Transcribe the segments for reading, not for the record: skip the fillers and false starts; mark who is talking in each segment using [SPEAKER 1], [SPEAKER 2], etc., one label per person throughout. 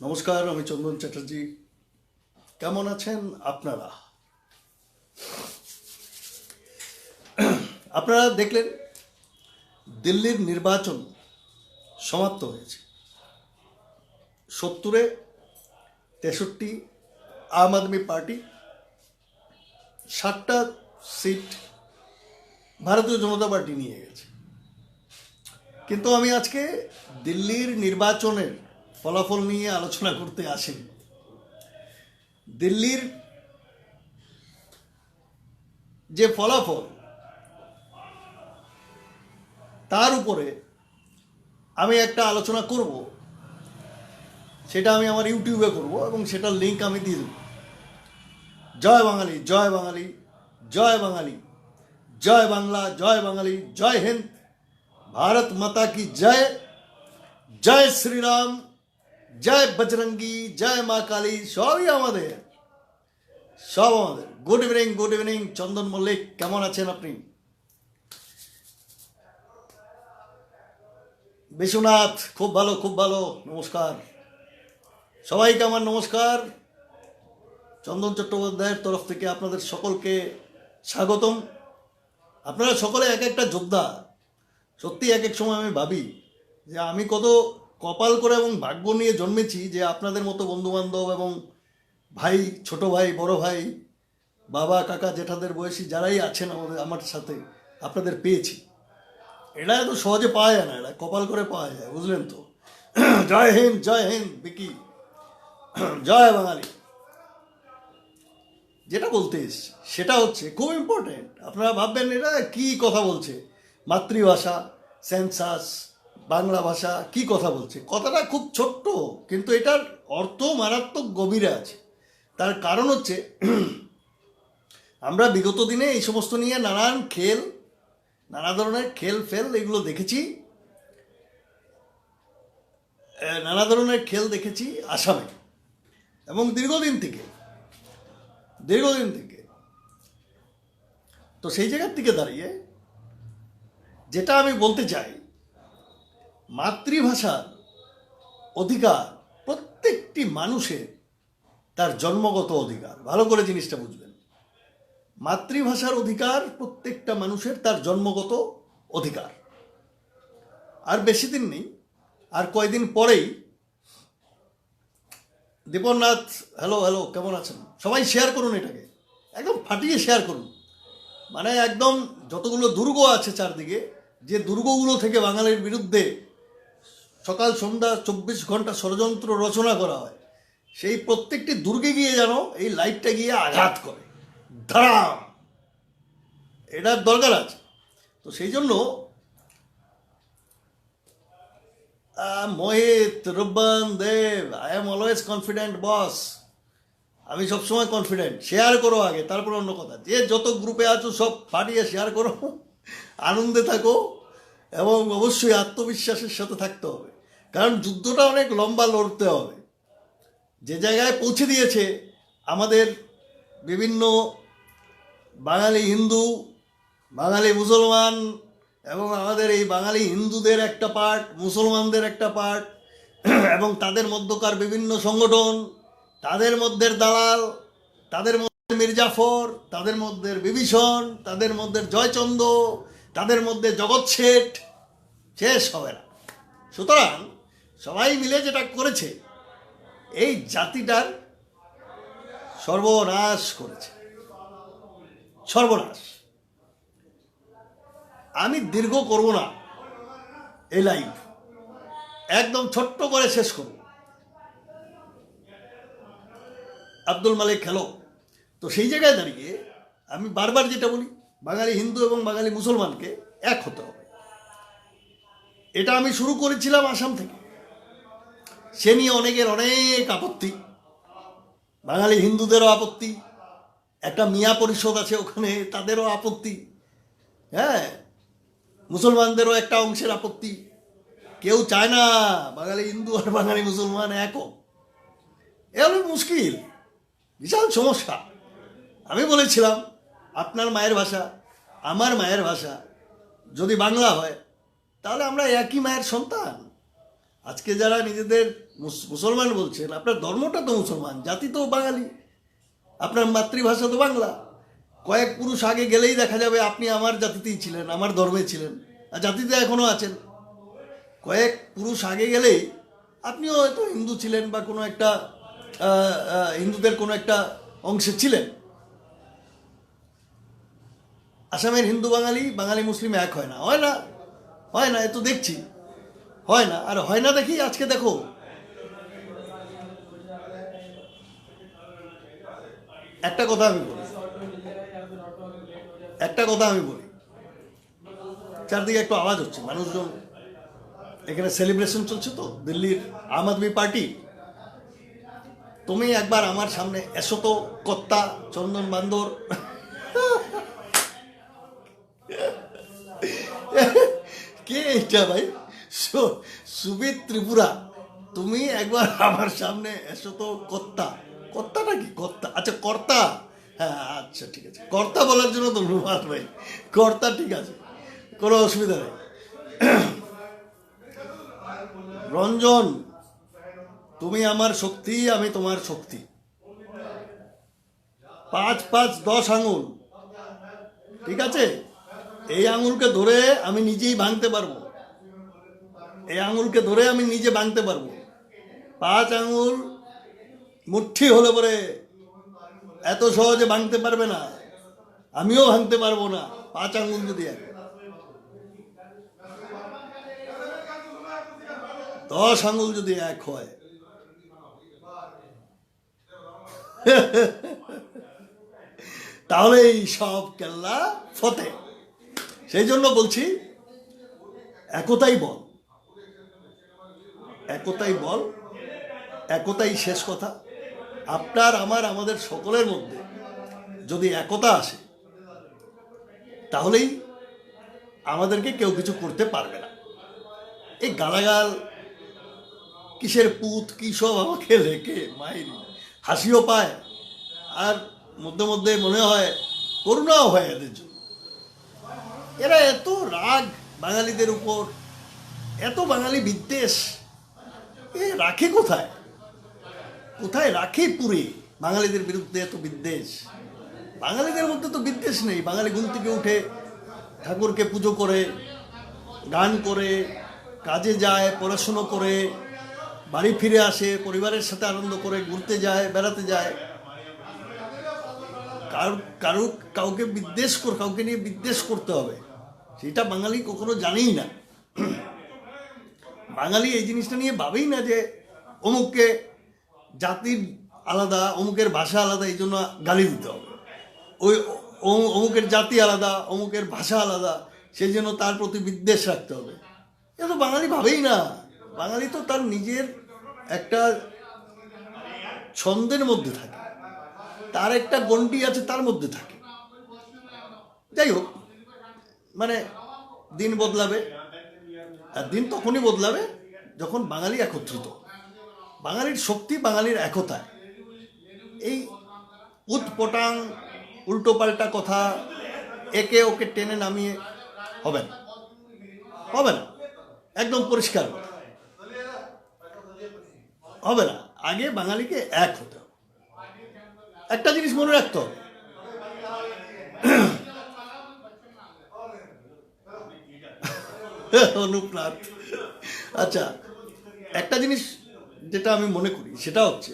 [SPEAKER 1] নমস্কার, আমি চন্দন চ্যাটার্জি। কেমন আছেন আপনারা? আপনারা দেখলেন দিল্লির নির্বাচন সমাপ্ত হয়েছে। 70-এ 63 আম আদমি পার্টি, 60টা সিট ভারতীয় জনতা পার্টি নিয়ে গেছে। কিন্তু আমি আজকে দিল্লির নির্বাচনের ফলাফল নিয়ে আলোচনা করতে আসিনি। দিল্লির যে ফলাফল তার উপরে আমি একটা আলোচনা করব, সেটা আমি আমার ইউটিউবে করব এবং সেটার লিঙ্ক আমি দিয়ে দেব। জয় বাঙালি, জয় বাঙালি, জয় বাঙালি, জয় বাংলা, জয় বাঙালি, জয় হিন্দ, ভারত মাতা কি জয়, জয় শ্রীরাম, জয় বজরঙ্গি, জয় মা কালী। সবই আমাদের, সব আমাদের। গুড ইভিনিং, গুড ইভিনিং চন্দন মল্লিক, কেমন আছেন আপনি? বিশ্বনাথ, খুব ভালো, খুব ভালো, নমস্কার সবাইকে। আমার নমস্কার। চন্দন চট্টোপাধ্যায়ের তরফ থেকে আপনাদের সকলকে স্বাগতম। আপনারা সকলে এক একটা যোদ্ধা। সত্যি এক এক সময় আমি ভাবি যে আমি কত কপাল করে এবং ভাগ্য নিয়ে জন্মেছি যে আপনাদের মতো বন্ধুবান্ধব এবং ভাই, ছোট ভাই, বড় ভাই, বাবা, কাকা, জেঠাদের বয়সী যারাই আছেন আমার সাথে, আপনাদের পেয়েছি। এটা এত সহজে পাওয়া যায় না, এটা কপাল করে পাওয়া যায়, বুঝলেন তো? জয় হিন্দ, জয় হিন্দ বিকি, জয় বাঙালি। যেটা বলতে এসছি সেটা হচ্ছে খুব ইম্পর্টেন্ট। আপনারা ভাববেন এটা কি কথা বলছে, মাতৃভাষা, সেন্সাস, বাংলা ভাষা, কি কথা বলছে। কথাটা খুব ছোট্ট, কিন্তু এটার অর্থ মারাত্মক গভীরে আছে। তার কারণ হচ্ছে আমরা বিগত দিনে এই সমস্ত নিয়ে নানা ধরনের খেল ফেল এগুলো দেখেছি। নানা ধরনের খেল দেখেছি আসামে, এবং দীর্ঘদিন থেকে। তো সেই জায়গার থেকে দাঁড়িয়ে যেটা আমি বলতে চাই, মাতৃভাষার অধিকার প্রত্যেকটি মানুষের তার জন্মগত অধিকার। ভালো করে জিনিসটা বুঝবেন। মাতৃভাষার অধিকার প্রত্যেকটা মানুষের তার জন্মগত অধিকার। আর বেশি দিন নেই, আর কয়দিন পরেই দীপননাথ, হ্যালো হ্যালো, কেমন আছেন? সবাই শেয়ার করুন, এটাকে একদম ফাটিয়ে শেয়ার করুন। মানে একদম যতগুলো দুর্গ আছে চারদিকে, যে দুর্গগুলো থেকে বাঙালির বিরুদ্ধে সকাল সন্ধ্যা 24 ঘন্টা ষড়যন্ত্র রচনা করা হয়, সেই প্রত্যেকটি দুর্গে গিয়ে যেন এই লাইটটা গিয়ে আঘাত করে, ধারাম। এটার দরকার আছে। তো সেই জন্য মোহিত, রুব্বান, দেব, আই এম অলওয়েজ কনফিডেন্ট বস। আমি সবসময় কনফিডেন্ট। শেয়ার করো আগে, তারপর অন্য কথা। যে যত গ্রুপে আছো সব ফাটিয়ে শেয়ার করো, আনন্দে থাকো, এবং অবশ্যই আত্মবিশ্বাসের সাথে থাকতে হবে। কারণ যুদ্ধটা অনেক লম্বা, লড়তে হবে। যে জায়গায় পৌঁছে দিয়েছে আমাদের বিভিন্ন বাঙালি হিন্দু, বাঙালি মুসলমান, এবং আমাদের এই বাঙালি হিন্দুদের একটা পার্ট, মুসলমানদের একটা পার্ট, এবং তাদের মধ্যকার বিভিন্ন সংগঠন, তাদের মধ্যে দালাল, তাদের মধ্যে মির্জাফর, তাদের মধ্যে বিভীষণ, তাদের মধ্যে জয়চন্দ্র, তাদের মধ্যে জগৎ শেঠ, শেষ হবে না। সুতরাং সবাই মিলে যেটা করেছে, এই জাতিটার সর্বনাশ করেছে, সর্বনাশ। আমি দীর্ঘ করব না এই লাইভ, একদম ছোট্ট করে শেষ করব। আব্দুল মালিক, হ্যালো। তো সেই জায়গায় দাঁড়িয়ে আমি বারবার যেটা বলি, বাঙালি হিন্দু এবং বাঙালি মুসলমানকে এক হতে হবে। এটা আমি শুরু করেছিলাম আসাম থেকে। সে নিয়ে অনেকের অনেক আপত্তি, বাঙালি হিন্দুদেরও আপত্তি, একটা মিয়া পরিষদ আছে ওখানে, তাদেরও আপত্তি, হ্যাঁ, মুসলমানদেরও একটা অংশের আপত্তি। কেউ চায় না বাঙালি হিন্দু আর বাঙালি মুসলমান এক হোক। এ হলো মুশকিল, বিশাল সমস্যা। আমি বলেছিলাম আপনার মায়ের ভাষা, আমার মায়ের ভাষা যদি বাংলা হয়, তাহলে আমরা একই মায়ের সন্তান। আজকে যারা নিজেদের মুসলমান বলছেন, আপনার ধর্মটা তো মুসলমান, জাতি তো বাঙালি, আপনার মাতৃভাষা তো বাংলা। কয়েক পুরুষ আগে গেলেই দেখা যাবে আপনি আমার জাতিতেই ছিলেন, আমার ধর্মে ছিলেন, আর জাতিতে এখনও আছেন। কয়েক পুরুষ আগে গেলেই আপনিও হয়তো হিন্দু ছিলেন বা কোনো একটা হিন্দুদের কোনো একটা অংশে ছিলেন। আসামের হিন্দু বাঙালি, বাঙালি মুসলিম এক হয় না, হয় না, হয় না, এ তো দেখছি হয় না। আর হয় না দেখি আজকে দেখো, একটা কথা আমি বলি, চারদিকে একটু আওয়াজ হচ্ছে, মানুষজন এখানে সেলিব্রেশন চলছে তো, দিল্লির আম আদমি পার্টি। তুমি একবার আমার সামনে এসো তো, কর্তা চন্দন বান্দর। কে এটা ভাই? সুবিত ত্রিপুরা, তুমি একবার আমার সামনে এসো তো, কর্তা। কর্তাটা কি? কর্তা, আচ্ছা কর্তা, হ্যাঁ আচ্ছা ঠিক আছে, কর্তা বলার জন্য ধন্যবাদ ভাই, কর্তা ঠিক আছে, কোনো অসুবিধা নেই। রঞ্জন, তুমি আমার শক্তি, আমি তোমার শক্তি। 5 5 10 আঙুল, ঠিক আছে? এই আঙুলকে ধরে আমি নিজেই ভাঙতে পারবো, এই আঙুলকে ধরে আমি নিজে ভাঙতে পারবো। 5 আঙুল মুঠি হলে পরে এত সহজে ভাঙতে পারবে না, আমিও ভাঙতে পারবো না 5 আঙুল যদি এক। 10 আঙুল যদি এক হয়, তাহলে এই সব কেল্লা ফতে। সেই জন্য বলছি, একতাই বল, একতাই বল, একতাই শেষ কথা। আপনার আমার আমাদের সকলের মধ্যে যদি একতা আসে, তাহলেই আমাদেরকে কেউ কিছু করতে পারবে না। এই গালাগাল, কিসের পুত কি সব আমাকে লেখে, মাইরি হাসিও পায়, আর মধ্যে মধ্যে মনে হয় করুণাও হয় এদের জন্য। এরা এত রাগ বাঙালিদের উপর, এত বাঙালি বিদ্বেষ, এ রাখে কোথায়? কোথায় রাখে পুরে বাঙালিদের বিরুদ্ধে এত বিদ্বেষ? বাঙালিদের মধ্যে তো বিদ্বেষ নেই। বাঙালি ঘুম থেকে উঠে ঠাকুরকে পুজো করে, গান করে, কাজে যায়, পড়াশুনো করে, বাড়ি ফিরে আসে, পরিবারের সাথে আনন্দ করে, ঘুরতে যায়, বেড়াতে যায়। কাউকে বিদ্বেষ কাউকে নিয়ে বিদ্বেষ করতে হবে, সেটা বাঙালি কখনো জানেই না। বাঙালি এই জিনিসটা নিয়ে ভাবেই না যে অমুককে জাতির আলাদা, অমুকের ভাষা আলাদা, এই জন্য গালি দিতে হবে। ওই অমুকের জাতি আলাদা, অমুকের ভাষা আলাদা, সেই জন্য তার প্রতি বিদ্বেষ রাখতে হবে। এ তো বাঙালি ভাবেই না। বাঙালি তো তার নিজের একটা ছন্দের মধ্যে থাকে, তার একটা গণ্ডি আছে, তার মধ্যে থাকে। যাই হোক, মানে দিন বদলাবে, আর দিন তখনই বদলাবে যখন বাঙালি একত্রিত। বাঙালির শক্তি বাঙালির একতায়। এই উৎপটাং উল্টোপাল্টা কথা একে ওকে টেনে নামিয়ে হবে না, হবে না, একদম পরিষ্কার হবে না। আগে বাঙালিকে এক হতে হবে। একটা জিনিস মনে রাখতে হবে, অনুপ্রাত, আচ্ছা একটা জিনিস যেটা আমি মনে করি সেটা হচ্ছে,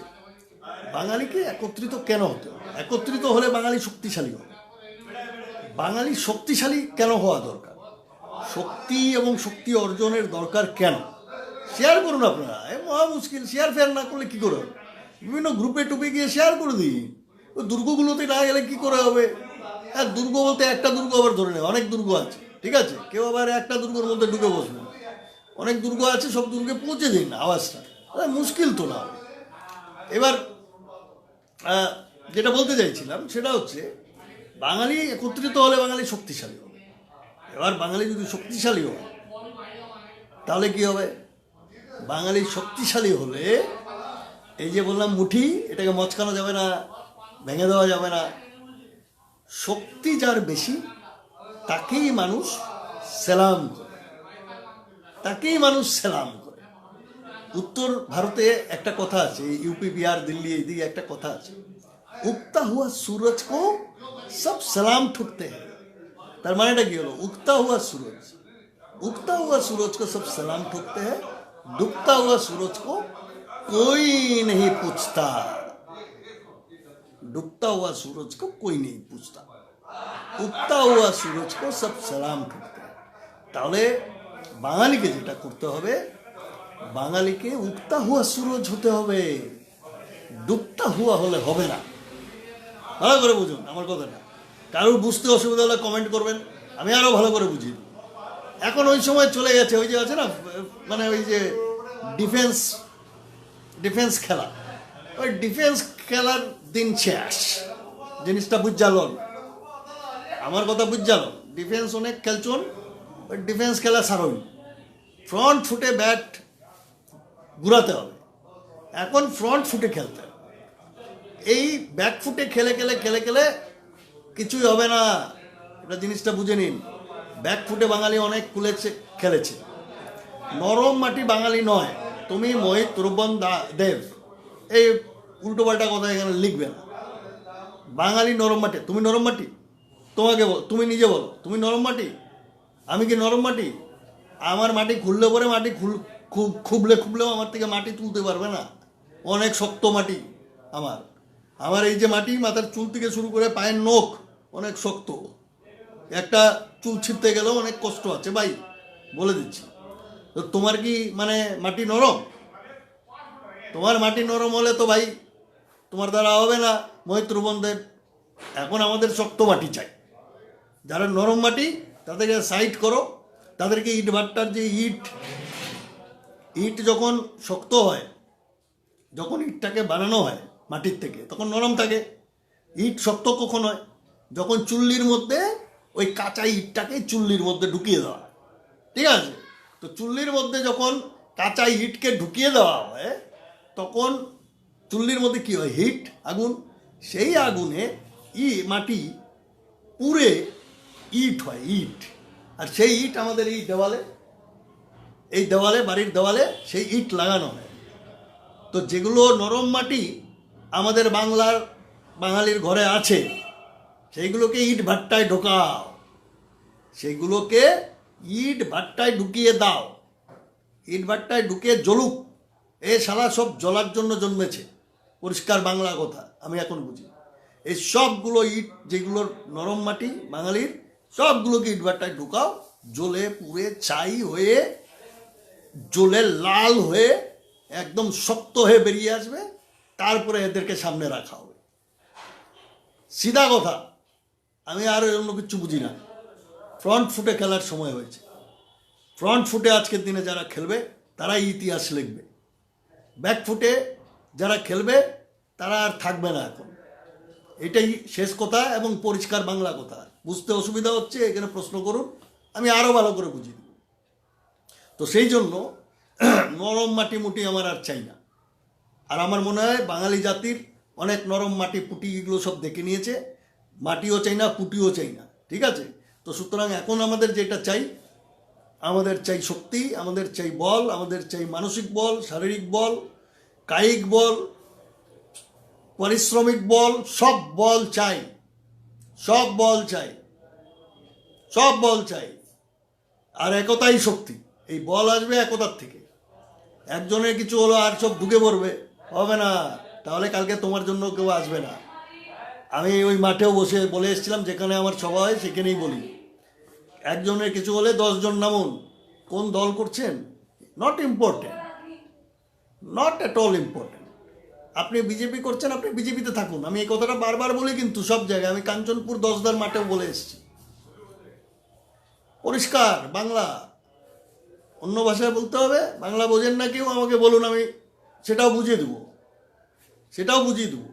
[SPEAKER 1] বাঙালিকে একত্রিত কেন হতে হবে? একত্রিত হলে বাঙালি শক্তিশালী হবে। বাঙালি শক্তিশালী কেন হওয়া দরকার? শক্তি এবং শক্তি অর্জনের দরকার কেন? শেয়ার করুন আপনারা, মহা মুশকিল। শেয়ার ফেয়ার না করলে কী করে হবে? বিভিন্ন গ্রুপে টুপে গিয়ে শেয়ার করে দিই। ওই দুর্গগুলোতে না গেলে কী করে হবে? হ্যাঁ, দুর্গ বলতে একটা দুর্গ আবার ধরে নেয়, অনেক দুর্গ আছে, ঠিক আছে? কেউ আবার একটা দুর্গের মধ্যে ঢুকে বসবে, অনেক দুর্গ আছে, সব দুর্গে পৌঁছে দিন আওয়াজটা, মুশকিল তো না। এবার যেটা বলতে চাইছিলাম সেটা হচ্ছে, বাঙালি একত্রিত হলে বাঙালি শক্তিশালী হবে। এবার বাঙালি যদি শক্তিশালী হয়, তাহলে কি হবে? বাঙালি শক্তিশালী হলে, এই যে বললাম মুঠি, এটাকে মচকানো যাবে না, ভেঙে দেওয়া যাবে না। শক্তি যার বেশি, তাকেই মানুষ সেলাম করে, তাকেই মানুষ সেলাম করে। উত্তর ভারতে একটা কথা আছে, ইউপি বিহার দিল্লি এইদিকে একটা কথা আছে, উগতা হুয়া सूरज को सब सलाम ठुकते हैं। তার মানেটা কি হলো? उगता हुआ सूरज को सब सलाम ठुकते हैं, डूबता हुआ सूरज को कोई नहीं पूछता। डूबता हुआ सूरज को कोई नहीं पूछता, उगता हुआ सूरज को सब सलाम ठुकते हैं। তাহলে বাঙালিকে যেটা করতে হবে, বাঙালিকে উগতা হুয়া সুরজ হতে হবে, ডুবতা হুয়া হলে হবে না। ভালো করে বুঝুন আমার কথাটা। কারোর বুঝতে অসুবিধা হলে কমেন্ট করবেন, আমি আরও ভালো করে বুঝি। এখন ওই সময় চলে গেছে, ওই যে আছে না, মানে ওই যে ডিফেন্স খেলা, ওই ডিফেন্স খেলার দিন শেষ। জিনিসটা বুঝালন, আমার কথা বুঝালন। ডিফেন্স অনেক খেলছুন, ওই ডিফেন্স খেলা সারুন। ফ্রন্ট ফুটে ব্যাট ঘুরাতে হবে, এখন ফ্রন্ট ফুটে খেলতে হবে। এই ব্যাক ফুটে খেলে কিছুই হবে না, এটা জিনিসটা বুঝে নিন। ব্যাক ফুটে বাঙালি অনেক খেলেছে, নরম মাটি বাঙালি নয়। তুমি মোহিত রূপন দেব এই উল্টোপাল্টা কথা এখানে লিখবে না। বাঙালি নরম মাটি, তুমি নরম মাটি? তোমাকে বল, তুমি নিজে বলো তুমি নরম মাটি? আমি কি নরম মাটি? আমার মাটি খুললে পরে মাটি খুবলেও আমার থেকে মাটি তুলতে পারবে না, অনেক শক্ত মাটি আমার এই যে মাটি, মাথার চুল থেকে শুরু করে পায়ের নখ অনেক শক্ত, একটা চুল ছিঁড়তে গেলেও অনেক কষ্ট আছে ভাই, বলে দিচ্ছি। তো তোমার কি মানে মাটি নরম? তোমার মাটি নরম হলে তো ভাই তোমার দ্বারা হবে না মোহিত রূপনদের। এখন আমাদের শক্ত মাটি চাই। যারা নরম মাটি তাদেরকে সাইড করো, তাদেরকে ইট ভাট্টার যে ইট যখন শক্ত হয়, যখন ইটটাকে বানানো হয় মাটির থেকে, তখন নরম থাকে। ইট শক্ত কখন হয়? যখন চুল্লির মধ্যে ওই কাঁচা ইটটাকে চুল্লির মধ্যে ঢুকিয়ে দেওয়া হয়, ঠিক আছে? তো চুল্লির মধ্যে যখন কাঁচা ইটকে ঢুকিয়ে দেওয়া হয়, তখন চুল্লির মধ্যে কী হয়? হিট, আগুন। সেই আগুনে মাটি পুড়ে ইট হয়, ইট। আর সেই ইট আমাদের এই দেওয়ালে বাড়ির দেওয়ালে সেই ইট লাগানো হয়। তো যেগুলো নরম মাটি আমাদের বাঙালির ঘরে আছে, সেইগুলোকে ইট ভাট্টায় ঢোকাও, সেগুলোকে ইট ভাট্টায় ঢুকিয়ে দাও। ইট ভাট্টায় ঢুকিয়ে জ্বলুক। এ শালা সব জ্বলার জন্য জন্মেছে, পরিষ্কার বাংলা কথা আমি এখন বুঝি। এই সবগুলো ইট যেগুলো নরম মাটি বাঙালির, সবগুলোকে ইট ভাট্টায় ঢুকাও, জ্বলে পুড়ে ছাই হয়ে, জ্বলে লাল হয়ে একদম শক্ত হয়ে বেরিয়ে আসবে, তারপরে এদেরকে সামনে রাখা হবে। সিধা কথা, আমি আর অন্য কিছু বুঝি না। ফ্রন্ট ফুটে খেলার সময় হয়েছে। ফ্রন্ট ফুটে আজকের দিনে যারা খেলবে তারাই ইতিহাস লিখবে। ব্যাক ফুটে যারা খেলবে তারা আর থাকবে না। এখন এটাই শেষ কথা এবং পরিষ্কার বাংলা কথা। বুঝতে অসুবিধা হচ্ছে এখানে প্রশ্ন করুন, আমি আরও ভালো করে বুঝিয়ে দেব। তো সেই জন্য নরম মাটি মুটি আমার আর চাই না। আর আমার মনে হয় বাঙালি জাতির অনেক নরম মাটি পুটি এগুলো সব দেখে নিয়েছে। মাটিও চাই না, পুটিও চাই না, ঠিক আছে? তো সুতরাং এখন আমাদের যেটা চাই, আমাদের চাই শক্তি, আমাদের চাই বল, আমাদের চাই মানসিক বল, শারীরিক বল, কায়িক বল, পারিশ্রমিক বল, সব বল চাই, সব বল চাই, সব বল চাই। আর একতাই শক্তি। এই বল আসবে একতার থেকে। একজনের কিছু হলো আর সব ঢুকে পড়বে, হবে না। তাহলে কালকে তোমার জন্য কেউ আসবে না। আমি ওই মাঠেও বসে বলে এসেছিলাম, যেখানে আমার সভা হয় সেখানেই বলি, একজনের কিছু হলে 10 জন নামুন। কোন দল করছেন not important, not at all important. আপনি বিজেপি করছেন, আপনি বিজেপিতে থাকুন। আমি এই কথাটা বারবার বলি, কিন্তু সব জায়গায়। আমি কাঞ্চনপুর 10দার মাঠেও বলে এসেছি, পরিষ্কার বাংলা। অন্য ভাষায় বলতে হবে, বাংলা বোঝেন না কেউ আমাকে বলুন, আমি সেটাও বুঝিয়ে দেবো, সেটাও বুঝিয়ে দেবো।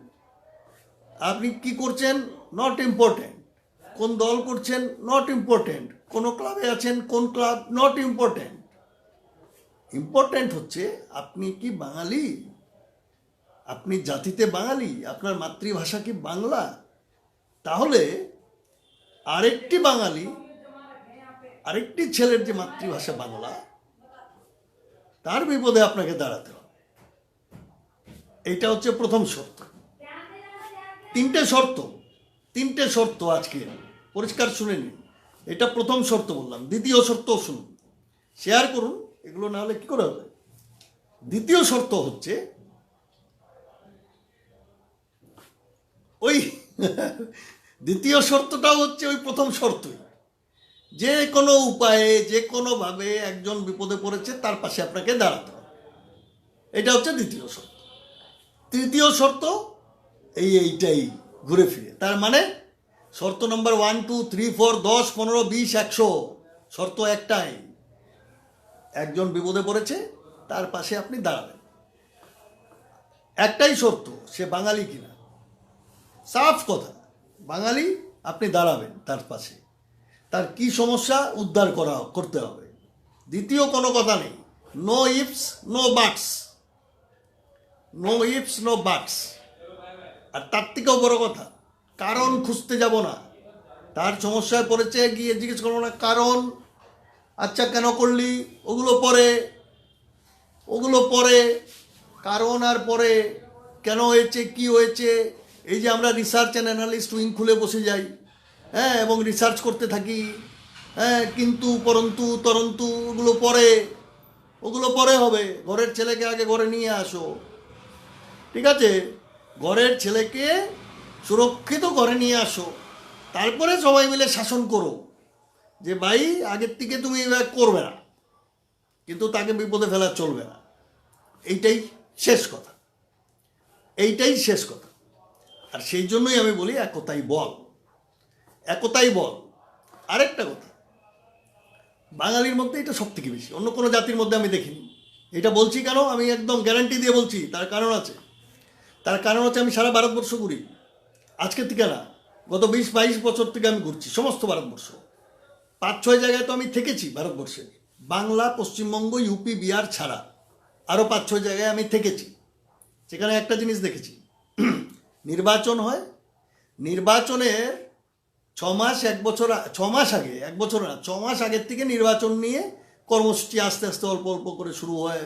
[SPEAKER 1] আপনি কি করছেন নট ইম্পর্টেন্ট, কোন দল করছেন নট ইম্পর্টেন্ট, কোনো ক্লাবে আছেন কোন ক্লাব নট ইম্পর্টেন্ট। ইম্পর্টেন্ট হচ্ছে আপনি কি বাঙালি, আপনি জাতিতে বাঙালি, আপনার মাতৃভাষা কি বাংলা। তাহলে আরেকটি বাঙালি, আরেকটি ছেলের যে মাতৃভাষা বাংলা, তার বিপদে আপনাকে দাঁড়াতে হবে। এইটা হচ্ছে প্রথম শর্ত। তিনটে শর্ত আজকে পরিষ্কার শুনে নিন। এটা প্রথম শর্ত বললাম। দ্বিতীয় শর্ত শুনুন, শেয়ার করুন, এগুলো না হলে কি করে হবে। দ্বিতীয় শর্ত হচ্ছে ওই দ্বিতীয় শর্তটাও হচ্ছে ওই প্রথম শর্তই, যে কোনো উপায়ে যে কোনোভাবে একজন বিপদে পড়েছে তার পাশে আপনাকে দাঁড়াতে হবে। এটা হচ্ছে দ্বিতীয় শর্ত। তৃতীয় শর্ত এইটাই ঘুরে ফিরে। তার মানে শর্ত নম্বর 1 2 3 4 10 15 20 100, শর্ত একটাই, একজন বিপদে পড়েছে তার পাশে আপনি দাঁড়াবেন। একটাই শর্ত, সে বাঙালি কিনা, সাফ কথা, বাঙালি, আপনি দাঁড়াবেন তার পাশে। তার কি সমস্যা উদ্ধার করতে হবে। দ্বিতীয় কোনো কথা নেই, no ifs no বাটস, no ifs no বাটস। আর তার থেকেও বড় কথা, কারণ খুঁজতে যাব না। তার সমস্যায় পড়েছে গিয়ে জিজ্ঞেস করবো না কারণ, আচ্ছা কেন করলি, ওগুলো পরে কারণ, আর পরে কেন হয়েছে কি হয়েছে। এই যে আমরা রিসার্চ অ্যান্ড অ্যানালিস্ট উইং খুলে বসে যাই, হ্যাঁ, এবং রিসার্চ করতে থাকি, হ্যাঁ, কিন্তু পরন্তু তরন্তু, ওগুলো পরে হবে। ঘরের ছেলেকে আগে ঘরে নিয়ে আসো, ঠিক আছে, ঘরের ছেলেকে সুরক্ষিত ঘরে নিয়ে আসো, তারপরে সবাই মিলে শাসন করো যে ভাই আগের থেকে তুমি এবার করবে না, কিন্তু তাকে বিপদে ফেলা চলবে না। এইটাই শেষ কথা। আর সেই জন্যই আমি বলি একতাই বল। আরেকটা কথা, বাঙালির মধ্যে এটা সব থেকে বেশি, অন্য কোনো জাতির মধ্যে আমি দেখিনি। এটা বলছি কেন, আমি একদম গ্যারান্টি দিয়ে বলছি, তার কারণ আছে আমি সারা ভারতবর্ষ ঘুরি, আজকের থেকে না, গত 20-22 বছর থেকে আমি ঘুরছি সমস্ত ভারতবর্ষ। 5-6 জায়গায় তো আমি থেকেছি ভারতবর্ষে, বাংলা, পশ্চিমবঙ্গ, ইউপি, বিহার ছাড়া আরও 5-6 জায়গায় আমি থেকেছি। সেখানে একটা জিনিস দেখেছি, নির্বাচন হয়, নির্বাচনের 6 মাস 1 বছর, 6 মাস আগে, 1 বছর না, 6 মাস আগের থেকে নির্বাচন নিয়ে কর্মসূচি আস্তে আস্তে অল্প অল্প করে শুরু হয়,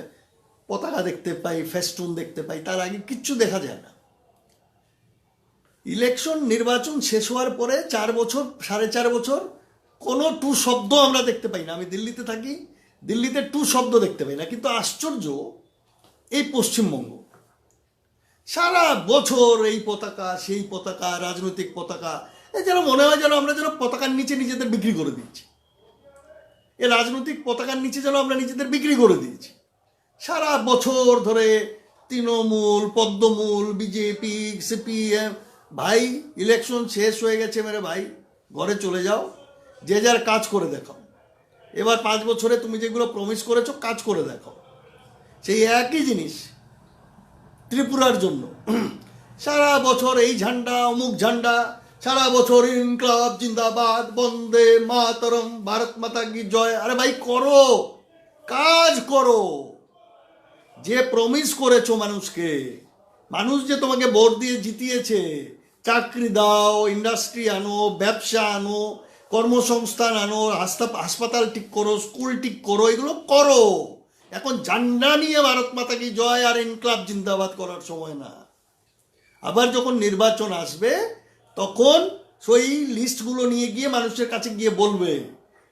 [SPEAKER 1] পতাকা দেখতে পাই, ফেস্টুন দেখতে পাই, তার আগে কিচ্ছু দেখা যায় না। নির্বাচন শেষ হওয়ার পরে 4 বছর 4.5 বছর কোনো টু শব্দ আমরা দেখতে পাই না। আমি দিল্লিতে থাকি, দিল্লিতে টু শব্দ দেখতে পাই না। কিন্তু আশ্চর্য, এই পশ্চিমবঙ্গ সারা বছর এই পতাকা সেই পতাকা, রাজনৈতিক পতাকা, যেন মনে হয় যেন আমরা যেন পতাকার নিচে নিজেদের বিক্রি করে দিয়েছি। এই রাজনৈতিক পতাকার নিচে যেন আমরা নিজেদের বিক্রি করে দিয়েছি। সারা বছর ধরে তৃণমূল, পদ্মমূল, বিজেপি, সিপিএম, ভাই ইলেকশন শেষ হয়ে গেছে মেরে ভাই, ঘরে চলে যাও, যে যার কাজ করে দেখো। এবার 5 বছরে তুমি যেগুলো প্রমিস করেছো কাজ করে দেখো। সেই একই জিনিস ত্রিপুরার জন্য সারা বছর এই ঝান্ডা অমুক ঝান্ডা, সারা বছর ইনকলাব জিন্দাবাদ, বন্দে মাতরম, ভারত মাতা কি জয়। আরে ভাই করো, কাজ করো, যে প্রমিস করেছো মানুষকে, মানুষ যে তোমাকে ভোট দিয়ে জিতিয়েছে, চাকরি দাও, ইন্ডাস্ট্রি আনো, ব্যবসা আনো, কর্মসংস্থান আনো, হাসপাতাল ঠিক করো, স্কুল ঠিক করো, এগুলো করো। এখন ঝান্ডা নিয়ে ভারত মাতা কি জয় আর ইনকলাব জিন্দাবাদ করার সময় না। আবার যখন নির্বাচন আসবে তখন সেই লিস্টগুলো নিয়ে গিয়ে মানুষের কাছে গিয়ে বলবে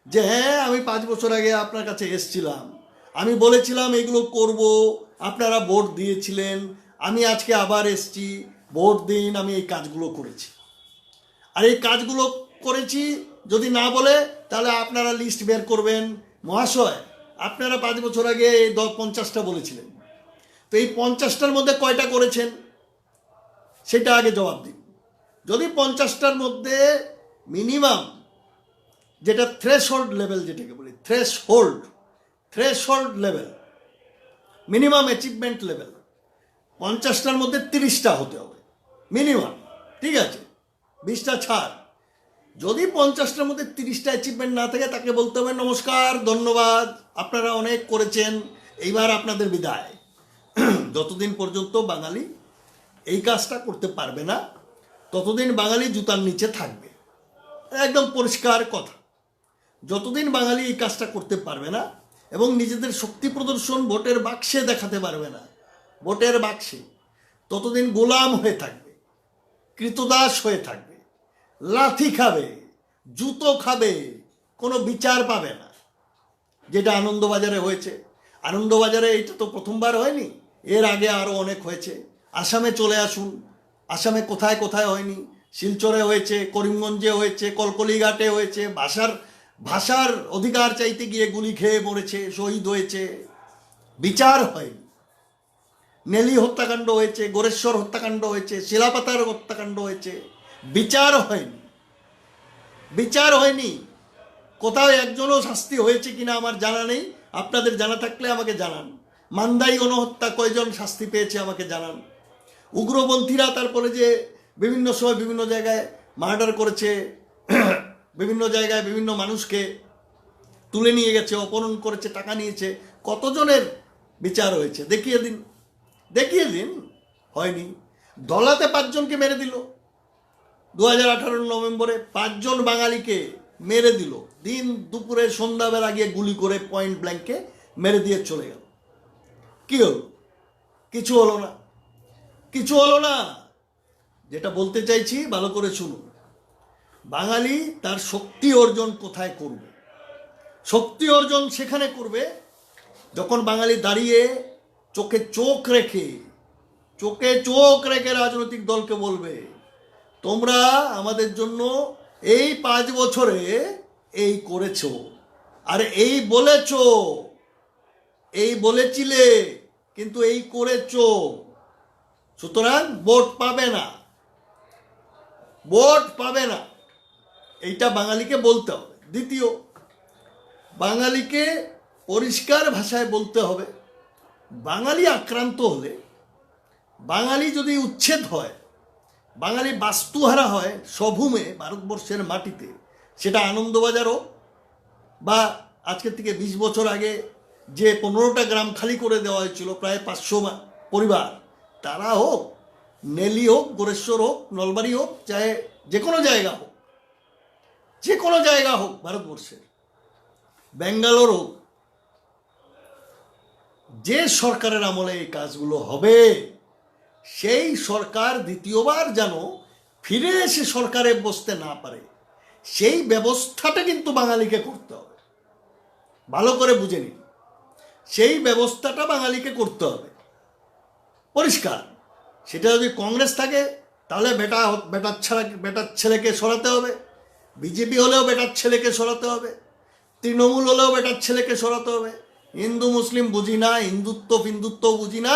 [SPEAKER 1] যে হ্যাঁ আমি 5 বছর আগে আপনার কাছে এসছিলাম, আমি বলেছিলাম এগুলো করব, আপনারা ভোট দিয়েছিলেন, আমি আজকে আবার এসছি, ভোট দিন, আমি এই কাজগুলো করেছি। আর এই কাজগুলো করেছি যদি না বলে তাহলে আপনারা লিস্ট বের করবেন, মহাশয় আপনারা 5 বছর আগে 50টা বলেছিলেন, তো এই 50টার মধ্যে কয়টা করেছেন সেটা আগে জবাব দিন। যদি 50টার মধ্যে মিনিমাম, যেটা থ্রেশহোল্ড লেভেল, যেটাকে বলি threshold level, minimum achievement level, 50টার মধ্যে 30টা হতে হবে মিনিমাম, ঠিক আছে, 20টা ছাড়। যদি 50টার মধ্যে 30টা অ্যাচিভমেন্ট না থাকে তাকে বলতে হবে নমস্কার, ধন্যবাদ, আপনারা অনেক করেছেন, এইবার আপনাদের বিদায়। যতদিন পর্যন্ত বাঙালি এই কাজটা করতে পারবে না ততদিন বাঙালি জুতার নিচে থাকবে, একদম পরিষ্কার কথা। যতদিন বাঙালি এই কাজটা করতে পারবে না এবং নিজেদের শক্তি প্রদর্শন ভোটের বাক্সে দেখাতে পারবে না, ভোটের বাক্সে ততদিন গোলাম হয়ে থাকবে, কৃতদাস হয়ে থাকবে, লাথি খাবে, জুতো খাবে, কোনো বিচার পাবে না। যেটা আনন্দবাজারে হয়েছে, আনন্দবাজারে এটা তো প্রথমবার হয়নি, এর আগে আরও অনেক হয়েছে। আসামে চলে আসুন, আসামে কোথায় কোথায় হয়নি, শিলচরে হয়েছে, করিমগঞ্জে হয়েছে, কলকলিঘাটে হয়েছে, ভাষার অধিকার চাইতে গিয়ে গুলি খেয়ে মরেছে, শহীদ হয়েছে, বিচার হয়নি। নেলি হত্যাকাণ্ড হয়েছে, গোরেশ্বর হত্যাকাণ্ড হয়েছে, শিলাপাতার হত্যাকাণ্ড হয়েছে, বিচার হয়নি, বিচার হয়নি। কোথাও একজনও শাস্তি হয়েছে কিনা আমার জানা নেই, আপনাদের জানা থাকলে আমাকে জানান। মান্দাই গণহত্যা কয়জন শাস্তি পেয়েছে আমাকে জানান। উগ্রপন্থীরা তারপরে যে বিভিন্ন সময় বিভিন্ন জায়গায় মার্ডার করেছে, বিভিন্ন জায়গায় বিভিন্ন মানুষকে তুলে নিয়ে গেছে, অপহরণ করেছে, টাকা নিয়েছে, কতজনের বিচার হয়েছে দেখিয়ে দিন, দেখিয়ে দিন। হয়নি। দলাতে 5 জনকে মেরে দিল 2018 নভেম্বরে, 5 জন বাঙালিকে মেরে দিল, দিন দুপুরে সন্ধ্যাবেলা গিয়ে গুলি করে পয়েন্ট ব্ল্যাঙ্কে মেরে দিয়ে চলে গেল। কি হলো? কিছু হলো না, কিছু হলো না। যেটা বলতে চাইছি ভালো করে শুনুন, বাঙালি তার শক্তি অর্জন কোথায় করবে? শক্তি অর্জন সেখানে করবে যখন বাঙালি দাঁড়িয়ে চোখে চোখ রেখে রাজনৈতিক দলকে বলবে, তোমরা আমাদের জন্য এই 5 বছরে এই করেছো, আর এই বলেছো, এই বলেছিলে, কিন্তু এই করেছো, সুতরাং ভোট পাবে না, ভোট পাবে না। এইটা বাঙালিকে বলতে হবে। দ্বিতীয়, বাঙালিকে পরিষ্কার ভাষায় বলতে হবে, বাঙালি আক্রান্ত হলে, বাঙালি যদি উচ্ছেদ হয়, বাঙালি বাস্তুহারা হয় স্বভূমে ভারতবর্ষের মাটিতে, সেটা আনন্দবাজার হোক বা আজকের থেকে 20 বছর আগে যে 15টা গ্রাম খালি করে দেওয়া হয়েছিল, প্রায় 500 পরিবার, তারা হোক, নেলি হোক, গোরেশ্বর হোক, নলবাড়ি হোক, চাहे যে কোনো জায়গা হোক, যে কোনো জায়গা হোক ভারতবর্ষের, ব্যাঙ্গালোর হোক, যে সরকারের আমলে এই কাজগুলো হবে, সেই সরকার দ্বিতীয়বার যেন ফিরে এসে সরকারে বসতে না পারে, সেই ব্যবস্থাটা কিন্তু বাঙালিকে করতে হবে। ভালো করে বুঝে নিন, সেই ব্যবস্থাটা বাঙালিকে করতে হবে পরিষ্কার। সেটা যদি কংগ্রেস থাকে তাহলে বেটার ছেলেকে সরাতে হবে, বিজেপি হলেও বেটার ছেলেকে সরাতে হবে, তৃণমূল হলেও বেটার ছেলেকে সরাতে হবে। হিন্দু মুসলিম বুঝি না, হিন্দুত্ব বুঝি না,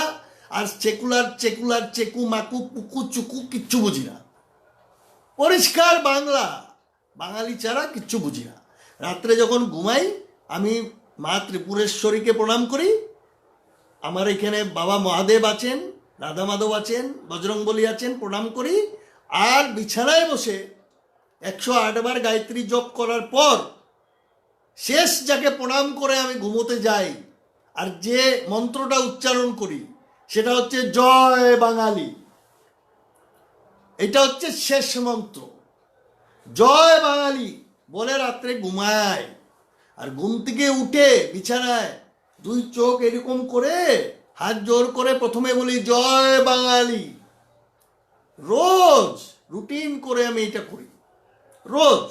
[SPEAKER 1] আর চেকুলার চেকু মাকু পুকু চুকু কিচ্ছু বুঝি না। পরিষ্কার বাংলা, বাঙালি ছাড়া কিচ্ছু বুঝি না। রাত্রে যখন ঘুমাই আমি মা ত্রিপুরেশ্বরীকে প্রণাম করি, আমার এখানে বাবা মহাদেব আছেন, রাধা মাধব আছেন, বজরংবলী আছেন, প্রণাম করি। আর বিছানায় বসে 108 বার গায়ত্রী জপ করার পর শেষ যাকে প্রণাম করে আমি ঘুমোতে যাই, আর যে মন্ত্রটা উচ্চারণ করি সেটা হচ্ছে জয় বাঙালি। এটা হচ্ছে শেষ মন্ত্র, জয় বাঙালি বলে রাত্রে ঘুমায়। আর ঘুম থেকে উঠে বিছানায় 2 চোখ এরকম করে হাত জোর করে প্রথমে বলি জয় বাঙালি। রোজ রুটিন করে আমি এটা করি, রোজ।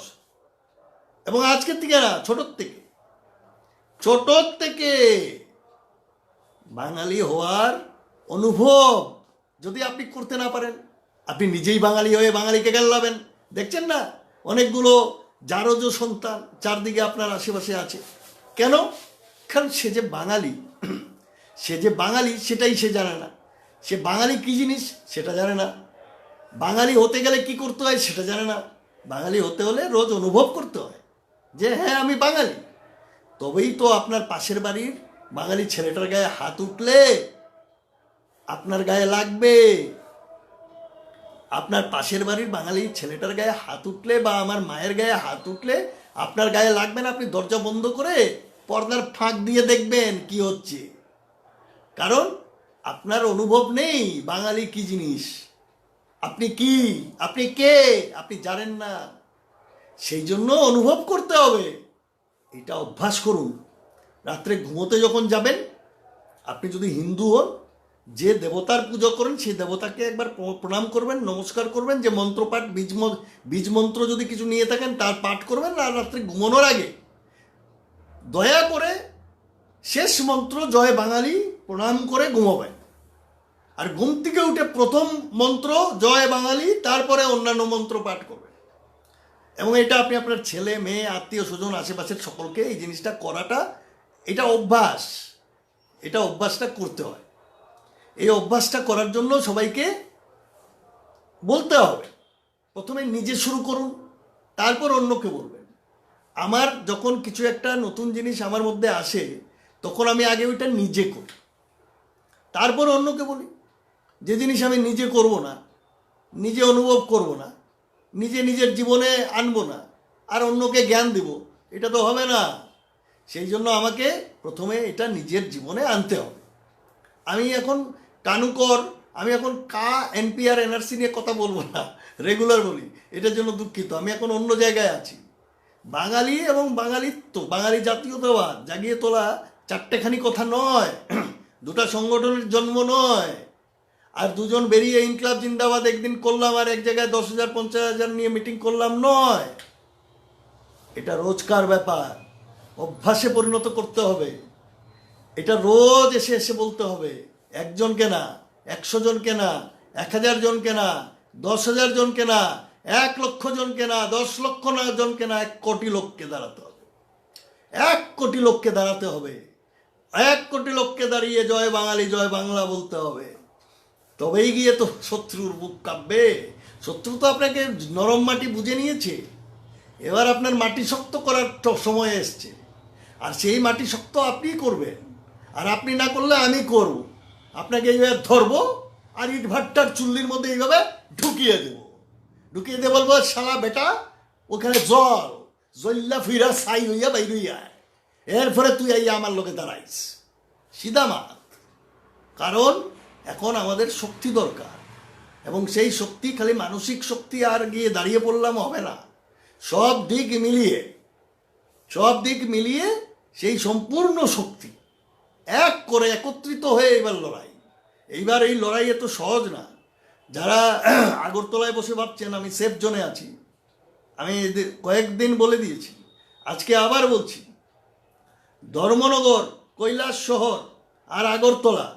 [SPEAKER 1] এবং আজকের থেকে না, ছোটর থেকে বাঙালি হওয়ার অনুভব যদি আপনি করতে না পারেন, আপনি নিজেই বাঙালি হয়ে বাঙালিকে গেল্লাবেন। দেখছেন না অনেকগুলো জারজ সন্তান চারদিকে আপনার আশেপাশে আছে, কেন? কারণ সে যে বাঙালি সেটাই সে জানে না। সে বাঙালি কী জিনিস সেটা জানে না, বাঙালি হতে গেলে কি করতে হয় সেটা জানে না। বাঙালি হতে হলে রোজ অনুভব করতে হয় যে হ্যাঁ আমি বাঙালি। তবেই তো আপনার পাশের বাড়ির বাঙালি ছেলেটার গায়ে হাত উঠলে আপনার গায়ে লাগবে, আপনার পাশের বাড়ির বাঙালি ছেলেটার গায়ে হাত উঠলে বা আমার মায়ের গায়ে হাত উঠলে আপনার গায়ে লাগবে না। আপনি দরজা বন্ধ করে পর্দার ফাঁক দিয়ে দেখবেন কি হচ্ছে, কারণ আপনার অনুভব নেই বাঙালি কি জিনিস, আপনি কি, আপনি কে, আপনি জানেন না। সেই জন্য অনুভব করতে হবে, এটা অভ্যাস করুন। রাত্রে ঘুমোতে যখন যাবেন, আপনি যদি হিন্দু হন, যে দেবতার পুজো করেন সেই দেবতাকে একবার প্রণাম করবেন, নমস্কার করবেন, যে মন্ত্রপাঠ বীজ মন্ত্র যদি কিছু নিয়ে থাকেন তার পাঠ করবেন। আর রাত্রে ঘুমানোর আগে দয়া করে শেষ মন্ত্র জয় বাঙালি প্রণাম করে ঘুমাবেন। আর ঘুম থেকে উঠে প্রথম মন্ত্র জয় বাঙালি, তারপরে অন্যান্য মন্ত্র পাঠ করবেন। এবং এটা আপনি আপনার ছেলে মেয়ে আত্মীয় স্বজন আশেপাশের সকলকে এই জিনিসটা করাটা, এটা অভ্যাস, এটা অভ্যাসটা করতে হয়। এই অভ্যাসটা করার জন্য সবাইকে বলতে হবে। প্রথমে নিজে শুরু করুন, তারপর অন্যকে বলবেন। আমার যখন কিছু একটা নতুন জিনিস আমার মধ্যে আসে, তখন আমি আগে ওইটা নিজে করি, তারপর অন্যকে বলি। যে জিনিস আমি নিজে করব না, নিজে অনুভব করব না, নিজে নিজের জীবনে আনবো না, আর অন্যকে জ্ঞান দেব, এটা তো হবে না। সেই জন্য আমাকে প্রথমে এটা নিজের জীবনে আনতে হবে। আমি এখন কানুকর, আমি এখন এনপিআর এনআরসি নিয়ে কথা বলবো না, রেগুলার বলি, এটার জন্য দুঃখিত। আমি এখন অন্য জায়গায় আছি। বাঙালি এবং বাঙালিত্ব, বাঙালি জাতীয়তাবাদ জাগিয়ে তোলা চারটেখানি কথা নয়, দুটা সংগঠনের জন্ম নয়, আর দুজন বেরিয়ে ইনকলাব জিন্দাবাদ একদিন করলাম আর এক জায়গায় 10,000 50,000 নিয়ে মিটিং করলাম নয়। এটা রোজকার ব্যাপার, অভ্যাসে পরিণত করতে হবে। এটা রোজ এসে এসে বলতে হবে। একজনকে না, 100 জনকে না, 1000 জনকে না, 10,000 জনকে না, 1 লক্ষ জনকে না, 10 লক্ষ জনকে না, 1 কোটি লোককে দাঁড়াতে হবে। 1 কোটি লোককে দাঁড়াতে হবে। 1 কোটি লোককে দাঁড়িয়ে জয় বাঙালি জয় বাংলা বলতে হবে। তবেই গিয়ে তো শত্রুর বুক কাঁপবে। শত্রু তো আপনাকে নরম মাটি বুঝে নিয়েছে, এবার আপনার মাটি শক্ত করার সময় এসছে। আর সেই মাটি শক্ত আপনিই করবেন, আর আপনি না করলে আমি করব। আপনাকে এইভাবে ধরবো আর ইট ভাট্টার চুল্লির মধ্যে এইভাবে ঢুকিয়ে দিয়ে বলবো, শালা বেটা ওখানে জল জল্লা ফিরা সাই হইয়া বাইর হইয়া, এরপরে তুই আইয়া আমার লোকে দাঁড়াইস সিধা মাত। কারণ এখন আমাদের শক্তি দরকার, এবং সেই শক্তি খালি মানসিক শক্তি আর গিয়ে দাঁড়িয়ে পড়লাম হবে না। সব দিক মিলিয়ে সেই সম্পূর্ণ শক্তি এক করে একত্রিত হয়ে এইবার এই লড়াই এত সহজ না। যারা আগরতলায় বসে ভাবছেন আমি সেফ জোনে আছি, আমি কয়েকদিন বলে দিয়েছি, আজকে আবার বলছি, ধর্মনগর, কৈলাস শহর আর আগরতলা,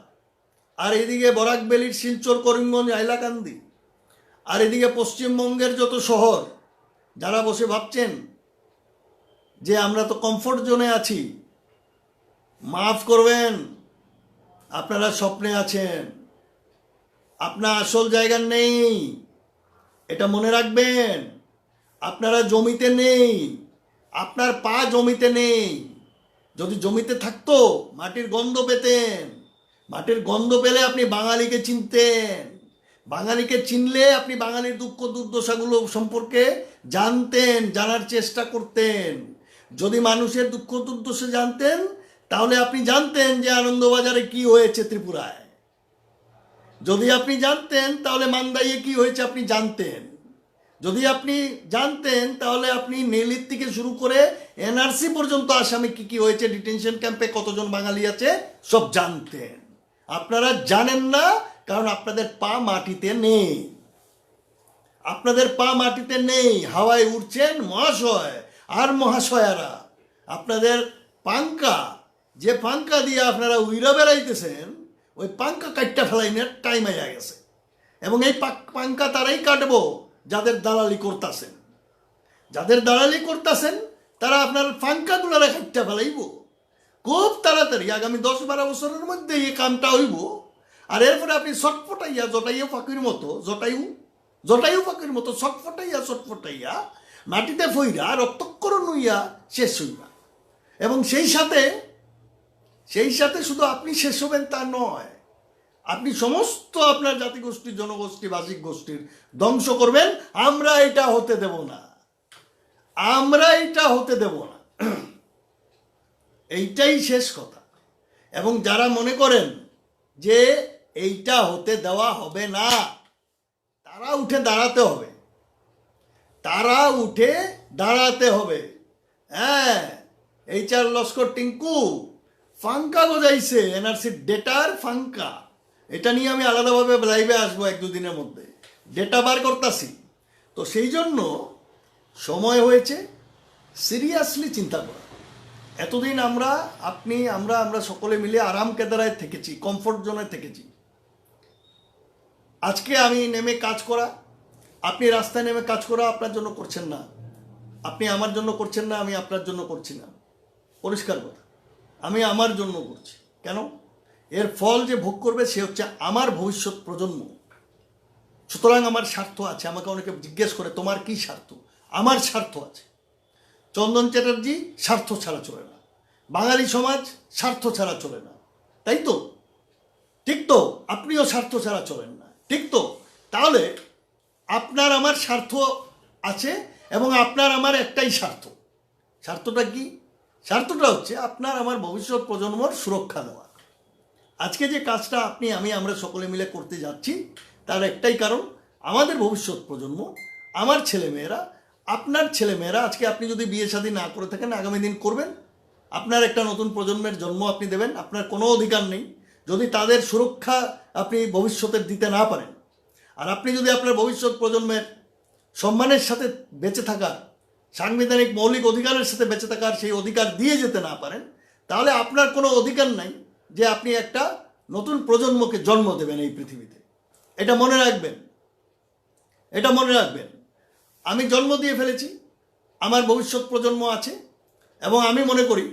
[SPEAKER 1] আর এদিকে বরাকবেলির শিলচর, করিমগঞ্জ, হাইলাকান্দি, আর এদিকে পশ্চিমবঙ্গের যত শহর, যারা বসে ভাবছেন যে আমরা তো কমফোর্ট জোনে আছি, মাফ করবেন, আপনারা স্বপ্নে আছেন, আপনার আসল জায়গা নেই, এটা মনে রাখবেন। আপনারা জমিতে নেই, আপনার পা জমিতে নেই। যদি জমিতে থাকতো মাটির গন্ধ পেতেন, মাটির গন্ধ পেলে আপনি বাঙালিকে চিনতেন, বাঙালিকে চিনলে আপনি বাঙালির দুঃখ দুর্দশাগুলো সম্পর্কে জানতেন, জানার চেষ্টা করতেন। যদি মানুষের দুঃখ দুর্দশা জানতেন, তাহলে আপনি জানতেন যে আনন্দবাজারে কি হয়েছে ত্রিপুরায়। যদি আপনি জানতেন তাহলে মান্দাইয়ে কি হয়েছে আপনি জানতেন। যদি আপনি জানতেন তাহলে আপনি নেলির থেকে শুরু করে এনআরসি পর্যন্ত আসামে কি হয়েছে, ডিটেনশন ক্যাম্পে কতজন বাঙালি আছে, সব জানতেন। আপনারা জানেন না, কারণ আপনাদের পা মাটিতে নেই। আপনাদের পা মাটিতে নেই, হাওয়ায় উড়ছেন মহাশয় আর মহাশয়ারা। আপনাদের পাঙ্কা, যে পাঙ্কা দিয়ে আপনারা উইরা বেড়াইতেছেন, ওই পাঙ্কা কাটটা ফেলাইনের টাইম হয়ে গেছে। এবং এই পাঙ্কা তারাই কাটবো যাদের দালালি করতেছেন, তারা আপনার পাঙ্কাগুলারে কাটটা ফেলাইব খুব তাড়াতাড়ি। আগামী 10-12 বছরের মধ্যে এই কামটা হইব। আর এরপরে আপনি ছটফটাইয়া জটাইয়া পাখির মতো, জটায়ু পাখির মতো ছটফটাইয়া মাটিতে ফইরা রক্তক্ষরণ হইয়া শেষ হইবা। এবং সেই সাথে শুধু আপনি শেষ হবেন তা নয়, আপনি সমস্ত আপনার জাতিগোষ্ঠী, জনগোষ্ঠী, ভাষিক গোষ্ঠীর ধ্বংস করবেন। আমরা এটা হতে দেব না। এইটাই শেষ কথা। এবং যারা মনে করেন যে এইটা হতে দেওয়া হবে না, তারা উঠে দাঁড়াতে হবে। হ্যাঁ, HR লস্কর টিঙ্কু, ফাঙ্কা গজাইছে, এনআরসির ডেটার ফাঙ্কা। এটা নিয়ে আমি আলাদাভাবে লাইভে আসবো এক দুদিনের মধ্যে, ডেটা বার করতেছি। তো সেই জন্য সময় হয়েছে সিরিয়াসলি চিন্তা করা। এতদিন আমরা আমরা সকলে মিলে আরাম কেদারায় থেকেছি, কমফোর্ট জোনে থেকেছি। আজকে আমি নেমে কাজ করা, আপনি রাস্তায় নেমে কাজ করা আপনার জন্য করছেন না, আপনি আমার জন্য করছেন না, আমি আপনার জন্য করছি না। পরিষ্কার কথা, আমি আমার জন্য করছি। কেন? এর ফল যে ভোগ করবে সে হচ্ছে আমার ভবিষ্যৎ প্রজন্ম। সুতরাং আমার স্বার্থ আছে। আমাকে অনেকে জিজ্ঞেস করে তোমার কি স্বার্থ? আমার স্বার্থ আছে। চন্দন চ্যাটার্জি স্বার্থ ছাড়া চলে না, বাঙালি সমাজ স্বার্থ ছাড়া চলে না, তাই তো? ঠিক তো? আপনিও স্বার্থ ছাড়া চলেন না, ঠিক তো? তাহলে আপনার আমার স্বার্থ আছে, এবং আপনার আমার একটাই স্বার্থ। স্বার্থটা কি? স্বার্থটা হচ্ছে আপনার আমার ভবিষ্যৎ প্রজন্মর সুরক্ষা দেওয়া। আজকে যে কাজটা আমরা সকলে মিলে করতে যাচ্ছি, তার একটাই কারণ, আমাদের ভবিষ্যৎ প্রজন্ম, আমার ছেলেমেয়েরা, আপনার ছেলেমেয়েরা, আজকে আপনি যদি বিয়ে শাদী না করে থাকেন, আগামী দিন করবেন, আপনার একটা নতুন প্রজন্মের জন্ম আপনি দেবেন। আপনার কোনো অধিকার নেই যদি তাদের সুরক্ষা আপনি ভবিষ্যতের দিতে না পারেন। আর আপনি যদি আপনার ভবিষ্যৎ প্রজন্মের সম্মানের সাথে বেঁচে থাকার, সাংবিধানিক মৌলিক অধিকারের সাথে বেঁচে থাকার সেই অধিকার দিয়ে যেতে না পারেন, তাহলে আপনার কোনো অধিকার নাই যে আপনি একটা নতুন প্রজন্মকে জন্ম দেবেন এই পৃথিবীতে। এটা মনে রাখবেন, এটা মনে রাখবেন। আমি জন্ম দিয়ে ফেলেছি, আমার ভবিষ্যৎ প্রজন্ম আছে, এবং আমি মনে করি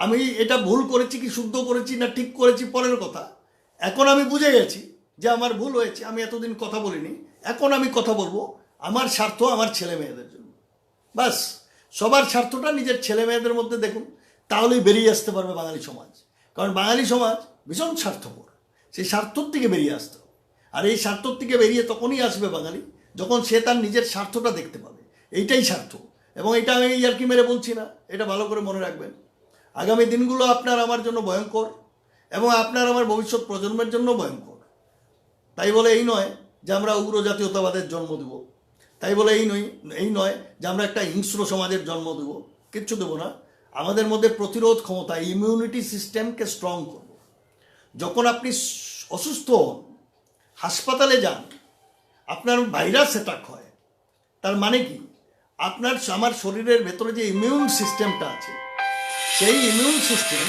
[SPEAKER 1] আমি এটা ভুল করেছি কি শুদ্ধ করেছি না ঠিক করেছি পরের কথা। এখন আমি বুঝে গেছি যে আমার ভুল হয়েছে, আমি এতদিন কথা বলিনি। এখন আমি কথা বলবো আমার স্বার্থ, আমার ছেলে মেয়েদের জন্য। বাস, সবার স্বার্থটা নিজের ছেলে মেয়েদের মধ্যে দেখুন, তাহলেই বেরিয়ে আসতে পারবে বাঙালি সমাজ। কারণ বাঙালি সমাজ ভীষণ স্বার্থপর, সেই স্বার্থর থেকে বেরিয়ে আসতে হবে। আর এই স্বার্থর থেকে বেরিয়ে তখনই আসবে বাঙালি, যখন সে তার নিজের স্বার্থটা দেখতে পাবে। এইটাই স্বার্থ, এবং এটা আমি ইয়ার্কি মেরে বলছি না, এটা ভালো করে মনে রাখবেন। আগামী দিনগুলো আপনার আমার জন্য ভয়ঙ্কর, এবং আপনার আমার ভবিষ্যৎ প্রজন্মের জন্য ভয়ঙ্কর। তাই বলে এই নয় যে আমরা উগ্র জাতীয়তাবাদের জন্ম দেব, তাই বলে এই নয় যে আমরা একটা হিংস্র সমাজের জন্ম দেব, কিচ্ছু দেবো না। আমাদের মধ্যে প্রতিরোধ ক্ষমতা, ইমিউনিটি সিস্টেমকে স্ট্রং করব। যখন আপনি অসুস্থ হন, হাসপাতালে যান, আপনার ভাইরাস অ্যাটাক হয়, তার মানে কি? আমার শরীরের ভেতরে যে ইমিউন সিস্টেমটা আছে, সেই ইমিউন সিস্টেম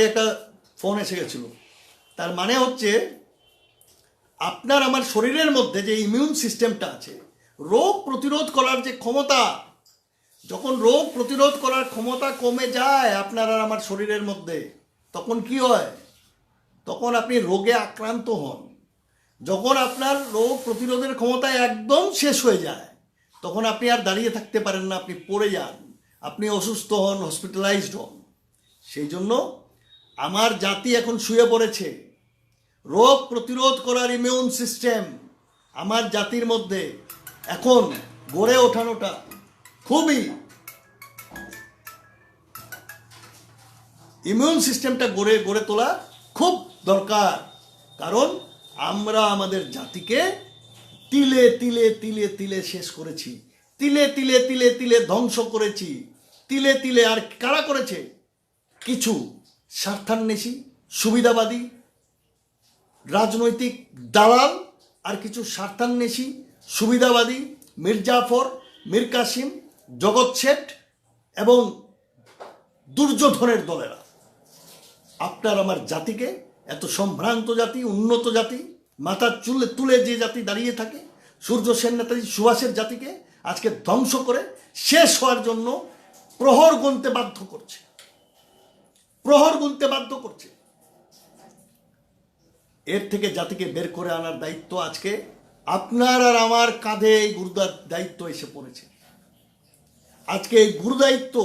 [SPEAKER 1] একটা ফোন এসে গেছিল। তার মানে হচ্ছে আপনার আমার শরীরের মধ্যে যে ইমিউন সিস্টেমটা আছে, রোগ প্রতিরোধ করার যে ক্ষমতা, যখন রোগ প্রতিরোধ করার ক্ষমতা কমে যায় আপনার আর আমার শরীরের মধ্যে, তখন কি হয়? তখন আপনি রোগে আক্রান্ত হন। যখন আপনার রোগ প্রতিরোধের ক্ষমতা একদম শেষ হয়ে যায়, তখন আপনি আর দাঁড়িয়ে থাকতে পারেন না, আপনি পড়ে যান, আপনি অসুস্থ হন, হসপিটালাইজড হন। সেই জন্য আমার জাতি এখন শুয়ে পড়েছে। রোগ প্রতিরোধ করার ইমিউন সিস্টেম আমার জাতির মধ্যে এখন গড়ে ওঠানোটা খুবই, ইমিউন সিস্টেমটা গড়ে তোলা খুব দরকার। কারণ আমরা আমাদের জাতিকে তিলে তিলে তিলে তিলে শেষ করেছি, তিলে তিলে তিলে তিলে ধ্বংস করেছি, তিলে তিলে। আর কারা করেছে? কিছু স্বার্থান্বেষী, সুবিধাবাদী, রাজনৈতিক দালাল, আর কিছু স্বার্থান্বেষী, সুবিধাবাদী, মীর জাফর, মীর কাসিম, জগৎ শেঠ এবং দুর্যোধনের দলেরা আপনার আমার জাতিকে, এত সম্ভ্রান্ত জাতি, উন্নত জাতি, মাথার চুলে তুলে যে জাতি দাঁড়িয়ে থাকে, সূর্য সেন, নেতাজি সুভাষের জাতিকে আজকে ধ্বংস করে শেষ হওয়ার জন্য প্রহর গুনতে বাধ্য করছে, প্রহর গুনতে বাধ্য করছে। এর থেকে জাতিকে বের করে আনার দায়িত্ব আজকে আপনার আর আমার কাঁধে এই গুরুদার দায়িত্ব এসে পড়েছে। আজকে এই গুরুদায়িত্ব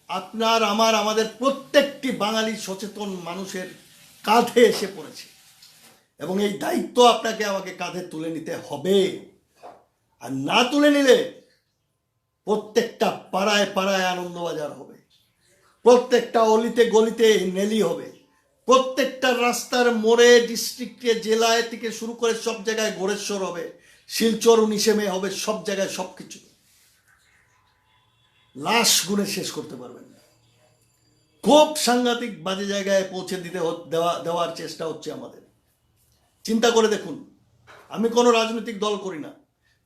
[SPEAKER 1] আপনার আমার, আমাদের প্রত্যেকটি বাঙালি সচেতন মানুষের কাঁধে এসে পড়েছে, এবং এই দায়িত্ব আপনাকে আমাকে কাঁধে তুলে নিতে হবে। আর না তুলে নিলে প্রত্যেকটা পাড়ায় পাড়ায় আনন্দবাজার হবে, প্রত্যেকটা অলিতে গলিতে নেলি হবে, প্রত্যেকটা রাস্তার মোড়ে, ডিস্ট্রিক্টে, জেলায় থেকে শুরু করে সব জায়গায় গোড়েশ্বর হবে, শিলচর 19 মে হবে, সব জায়গায় সব কিছু। লাশ গুণে শেষ করতে পারবেন না। খুব সাংঘাতিক বাজে জায়গায় পৌঁছে দেওয়ার চেষ্টা হচ্ছে আমাদের। চিন্তা করে দেখুন, আমি কোনো রাজনৈতিক দল করি না,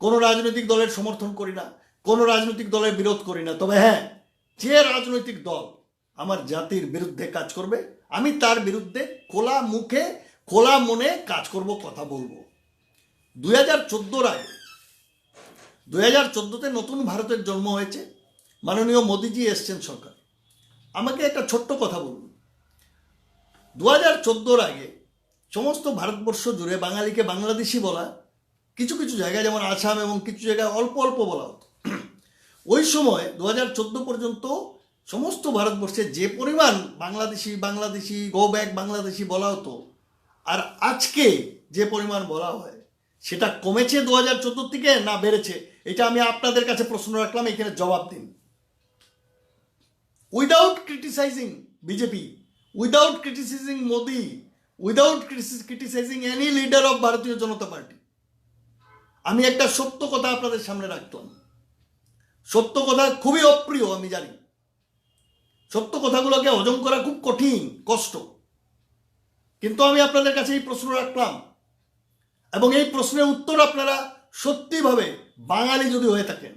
[SPEAKER 1] কোনো রাজনৈতিক দলের সমর্থন করি না, কোনো রাজনৈতিক দলের বিরোধ করি না। তবে হ্যাঁ, যে রাজনৈতিক দল আমার জাতির বিরুদ্ধে কাজ করবে, আমি তার বিরুদ্ধে খোলা মুখে খোলা মনে কাজ করব, কথা বলবো। 2014 আগে, 2014-তে নতুন ভারতের জন্ম হয়েছে, মাননীয় মোদিজি এসছেন সরকার। আমাকে একটা ছোট্ট কথা বলুন, 2014 আগে সমস্ত ভারতবর্ষ জুড়ে বাঙালিকে বাংলাদেশি বলা, কিছু কিছু জায়গায় যেমন আসাম এবং কিছু জায়গায় অল্প অল্প বলা হতো। ওই সময় 2014 পর্যন্ত সমস্ত ভারতবর্ষে যে পরিমাণ বাংলাদেশি বাংলাদেশি গো ব্যাক বাংলাদেশি বলা হতো, আর আজকে যে পরিমাণ বলা হয়, সেটা কমেছে 2014 থেকে না বেড়েছে? এটা আমি আপনাদের কাছে প্রশ্ন রাখলাম, এখানে জবাব দিন। Without criticising BJP, without criticising Modi, without criticising any leader of ভারতীয় জনতা পার্টি, আমি একটা সত্য কথা আপনাদের সামনে রাখলাম। সত্য কথা খুবই অপ্রিয়, আমি জানি। সত্য কথাগুলোকে হজম করা খুব কঠিন, কষ্ট, কিন্তু আমি আপনাদের কাছে এই প্রশ্ন রাখলাম, এবং এই প্রশ্নের উত্তর আপনারা সত্যিভাবে বাঙালি যদি হয়ে থাকেন,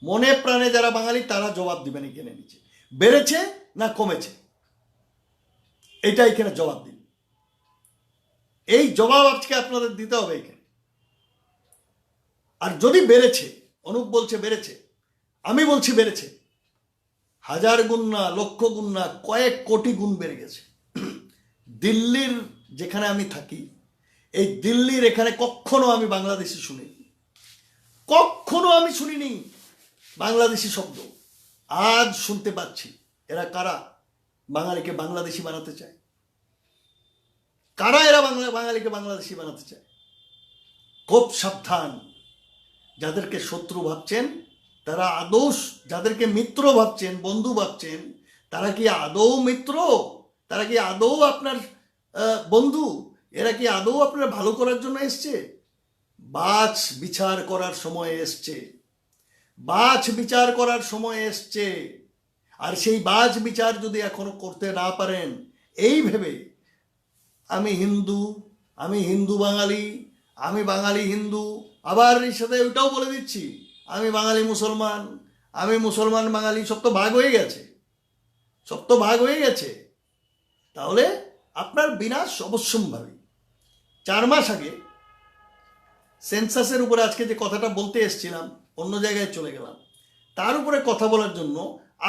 [SPEAKER 1] মনে প্রাণে যারা বাঙালি, তারা জবাব দিবেন এখানে নিচে। বেড়েছে না কমেছে, এটা এখানে জবাব দিন। এই জবাব আজকে আপনাদের দিতে হবে এখানে। আর যদি বেড়েছে, অনুপ বলছে বেড়েছে, আমি বলছি বেড়েছে, 1000 গুণ না, লক্ষ গুণ না, কয়েক কোটি গুণ বেড়ে গেছে। দিল্লির যেখানে আমি থাকি, এই দিল্লির এখানে কখনো আমি বাংলাদেশি শুনিনি, কখনো আমি শুনিনি বাংলাদেশি শব্দ। আজ শুনতে পাচ্ছি। এরা কারা বাঙালিকে বাংলাদেশি বানাতে চায়? কারা এরা বাঙালিকে বাংলাদেশি বানাতে চায়? খুব সাবধান। যাদেরকে শত্রু ভাবছেন তারা আদৌ, যাদেরকে মিত্র ভাবছেন, বন্ধু ভাবছেন, তারা কি আদৌ মিত্র? তারা কি আদৌ আপনার বন্ধু? এরা কি আদৌ আপনার ভালো করার জন্য এসছে? বাছ বিচার করার সময় এসছে, বাছ বিচার করার সময় এসছে। আর সেই বাছ বিচার যদি এখনো করতে না পারেন, এই ভেবে আমি হিন্দু বাঙালি, আমি বাঙালি হিন্দু, আবার এর সাথে ওইটাও বলে দিচ্ছি আমি বাঙালি মুসলমান, আমি মুসলমান বাঙালি, সব তো ভাগ হয়ে গেছে, সব তো ভাগ হয়ে গেছে। তাহলে আপনার বিনাশ অবশ্যম্ভাবী। 4 মাস আগে সেন্সাসের উপরে আজকে যে কথাটা বলতে এসেছিলাম, অন্য জায়গায় চলে গেলাম, তার উপরে কথা বলার জন্য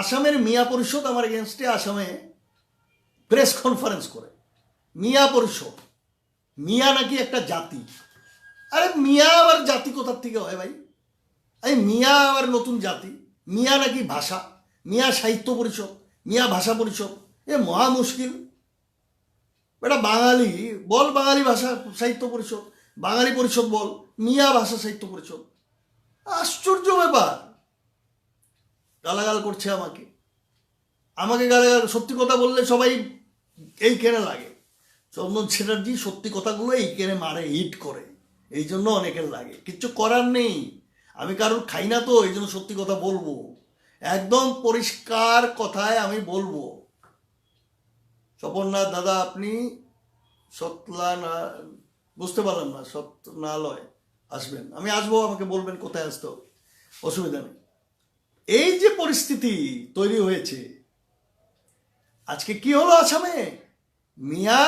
[SPEAKER 1] আসামের মিয়া পরিষদ আমার এগেনস্টে আসামে প্রেস কনফারেন্স করে। মিয়া পরিষদ, মিয়া নাকি একটা জাতি। আরে মিয়া আবার জাতি কোথার থেকে হয় ভাই? এই মিয়া আবার নতুন জাতি? মিয়া নাকি ভাষা? মিয়া সাহিত্য পরিষদ, মিয়া ভাষা পরিষদ, এ মহা মুশকিল। এটা বাঙালি বল, বাঙালি ভাষা সাহিত্য পরিষদ, বাঙালি পরিষদ বল, মিয়া ভাষা সাহিত্য পরিষদ। আশ্চর্য ব্যাপার। গালাগাল করছে আমাকে গালাগাল। সত্যি কথা বললে সবাই এইখানে লাগে। চন্দন চ্যাটার্জি সত্যি কথাগুলো এইখানে মারে, হিট করে, এই জন্য অনেকের লাগে। কিচ্ছু করার নেই, আমি কারোর খাই না তো, এই জন্য সত্যি কথা বলবো, একদম পরিষ্কার কথায় আমি বলবো। স্বপননাথ দাদা, আপনি সতলা না, বুঝতে পারলাম না, সতনালয় আসবেন? আমি আসবো, আমাকে বলবেন কোথায় আসতে হবে, অসুবিধা নেই। এই যে পরিস্থিতি তৈরি হয়েছে আজকে, কি হলো আসামে? মিয়া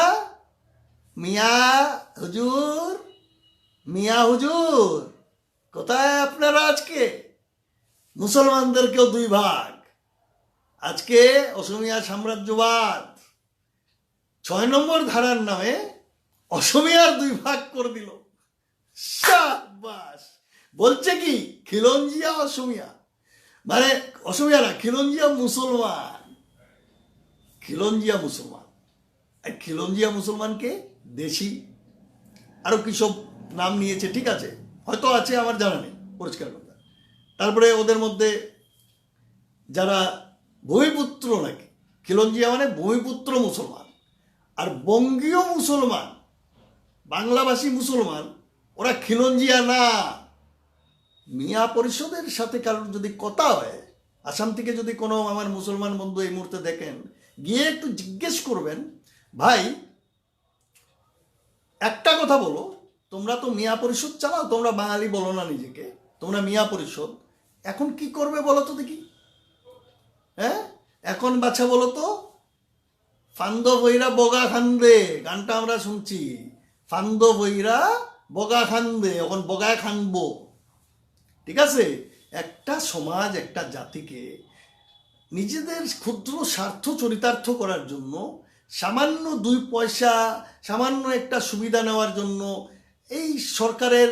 [SPEAKER 1] মিয়া হুজুর, মিয়া হুজুর কোথায় আপনারা? আজকে মুসলমানদেরকেও 2 ভাগ, আজকে অসমিয়া সাম্রাজ্যবাদ 6 নম্বর ধারার নামে অসমিয়ার 2 ভাগ করে দিল। শাবাশ। বলছে কি খিলঞ্জিয়া অসমিয়া, মানে অসমিয়া না, খিলঞ্জিয়া মুসলমান, খিলঞ্জিয়া মুসলমান। আর খিলঞ্জিয়া মুসলমানকে দেশি আরো কি সব নাম নিয়েছে, ঠিক আছে, হয়তো আছে, আমার জানা নেই, পরিষ্কার কথা। তারপরে ওদের মধ্যে যারা ভূমিপুত্র, নাকি খিলঞ্জিয়া মানে ভূমিপুত্র মুসলমান, আর বঙ্গীয় মুসলমান, বাংলাভাষী মুসলমান, ওরা খিলঞ্জিয়া না। মিয়া পরিষদের সাথে কারোর যদি কথা হয়, আসাম থেকে যদি কোনো আমার মুসলমান বন্ধু এই মুহূর্তে দেখেন, গিয়ে একটু জিজ্ঞেস করবেন, ভাই একটা কথা বলো, তোমরা তো মিয়া পরিষদ চালাও, তোমরা বাঙালি বলো না নিজেকে, তোমরা মিয়া পরিষদ, এখন কি করবে বলো তো দেখি। হ্যাঁ, এখন বাচ্চা বলো তো, ফান্দ বইরা বগা খান্দে, গানটা আমরা শুনছি, ফান্দ বইরা বগা খান্দে, এখন বগায় খানবো। ঠিক আছে, একটা সমাজ একটা জাতিকে নিজেদের ক্ষুদ্র স্বার্থ চরিতার্থ করার জন্য, সামান্য 2 পয়সা, সামান্য একটা সুবিধা নেওয়ার জন্য এই সরকারের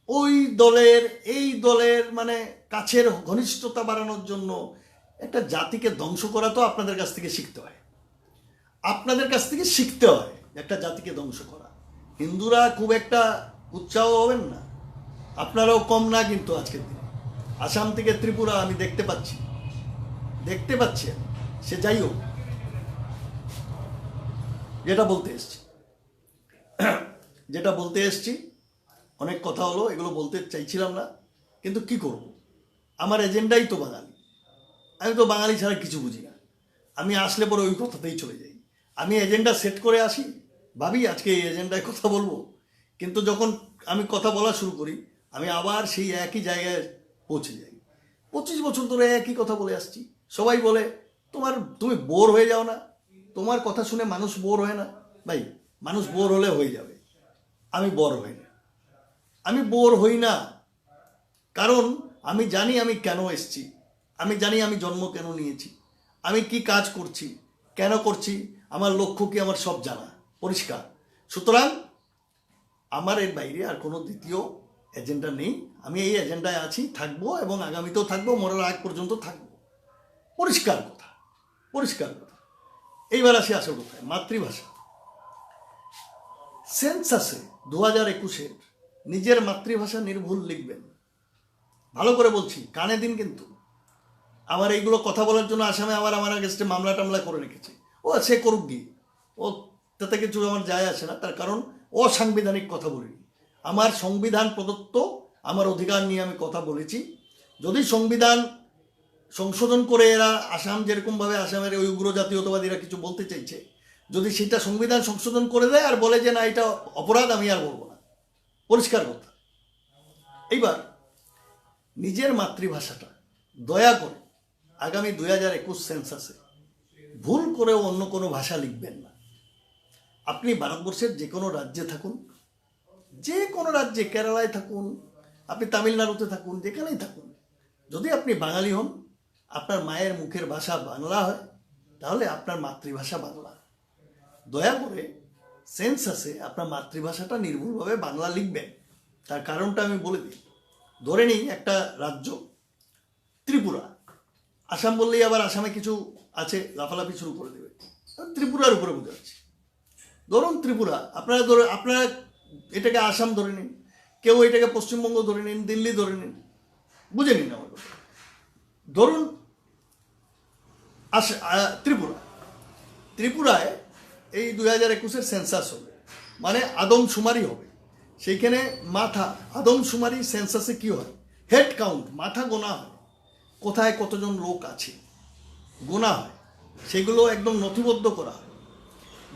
[SPEAKER 1] ওই দলের এই দলের মানে কাছের ঘনিষ্ঠতা বাড়ানোর জন্য একটা জাতিকে ধ্বংস করা তো আপনাদের কাছ থেকে শিখতে হয়। আপনাদের কাছ থেকে শিখতে হয় একটা জাতিকে ধ্বংস করা। হিন্দুরা খুব একটা উৎসাহ হবেন না, আপনারাও কম না কিন্তু আজকের দিনে। আসাম থেকে ত্রিপুরা আমি দেখতে পাচ্ছি সে যাই হোক, যেটা বলতে এসছি অনেক কথা হলো, এগুলো বলতে চাইছিলাম না, কিন্তু কি করব, আমার এজেন্ডাই তো বাঙালি, আমি তো বাঙালি ছাড়া কিছু বুঝি না। আমি আসলে পরে ওই কথাতেই চলে যাই। আমি এজেন্ডা সেট করে আসি, ভাবি আজকে এই এজেন্ডায় কথা বলবো, কিন্তু যখন আমি কথা বলা শুরু করি আমি আবার সেই একই জায়গায় পৌঁছে যাই। 25 বছর ধরে একই কথা বলে আসছি। সবাই বলে তুমি বোর হয়ে যাও না, তোমার কথা শুনে মানুষ বোর হয় না। ভাই, মানুষ বোর হলে হয়ে যাবে, আমি বোর হই না, কারণ আমি জানি আমি কেন এসছি, আমি জানি আমি জন্ম কেন নিয়েছি, আমি কি কাজ করছি, কেন করছি, আমার লক্ষ্য কি, আমার সব জানা পরিষ্কার। সুতরাং আমার এর বাইরে আর কোনো দ্বিতীয় এজেন্ডা নেই। আমি এই এজেন্ডায় আছি, থাকবো, এবং আগামীতেও থাকবো, মরার আগ পর্যন্ত থাকবো। পরিষ্কার কথা। এইবার আসি আসল কথায়, মাতৃভাষা। সেন্সাসে 2021-এর নিজের মাতৃভাষা নির্ভুল লিখবেন। ভালো করে বলছি, কানে দিন কিন্তু। আমার এইগুলো কথা বলার জন্য আসামে আমার আগেস্টে মামলা টামলা করে রেখেছে। সে করুক গিয়ে, তাতে কিছু আমার যায় আসে না, তার কারণ অসাংবিধানিক কথা বলিনি। আমার সংবিধান প্রদত্ত আমার অধিকার নিয়ে আমি কথা বলেছি। যদি সংবিধান সংশোধন করে এরা আসাম যেরকমভাবে আসামের ওই উগ্র জাতীয়তাবাদীরা কিছু বলতে চাইছে, যদি সেটা সংবিধান সংশোধন করে দেয় আর বলে যে না এটা অপরাধ, আমি আর বলবো না, পরিষ্কার কথা। এইবার নিজের মাতৃভাষাটা দয়া করে আগামী 2021 সেন্সাসে ভুল করেও অন্য কোনো ভাষা লিখবেন না। আপনি ভারতবর্ষের যে কোনো রাজ্যে থাকুন, যে কোনো রাজ্যে, কেরালায় থাকুন, আপনি তামিলনাড়ুতে থাকুন, যেখানেই থাকুন, যদি আপনি বাঙালি হন, আপনার মায়ের মুখের ভাষা বাংলা হয়, তাহলে আপনার মাতৃভাষা বাংলা। দয়া করে সেন্সাসে আপনার মাতৃভাষাটা নির্ভুলভাবে বাংলা লিখবেন। তার কারণটা আমি বলে দিই। ধরে নিই একটা রাজ্য ত্রিপুরা, আসাম বললেই আবার আসামে কিছু আছে লাফালাফি শুরু করে দেবে, ত্রিপুরার উপরে বোঝাচ্ছি। ধরুন ত্রিপুরা, আপনারা এটাকে আসাম ধরে নিন, কেউ এটাকে পশ্চিমবঙ্গ ধরে নিন, দিল্লি ধরে নিন, বুঝে নিন আমার কথা। ধরুন ত্রিপুরায় এই 2021-এর সেন্সাস হবে, মানে আদমশুমারি হবে। সেইখানে আদমশুমারি সেন্সাসে কি হয়, হেড কাউন্ট, মাথা গোনা হয়, কোথায় কতজন লোক আছে গোনা হয়, সেগুলো একদম নথিবদ্ধ করা হয়।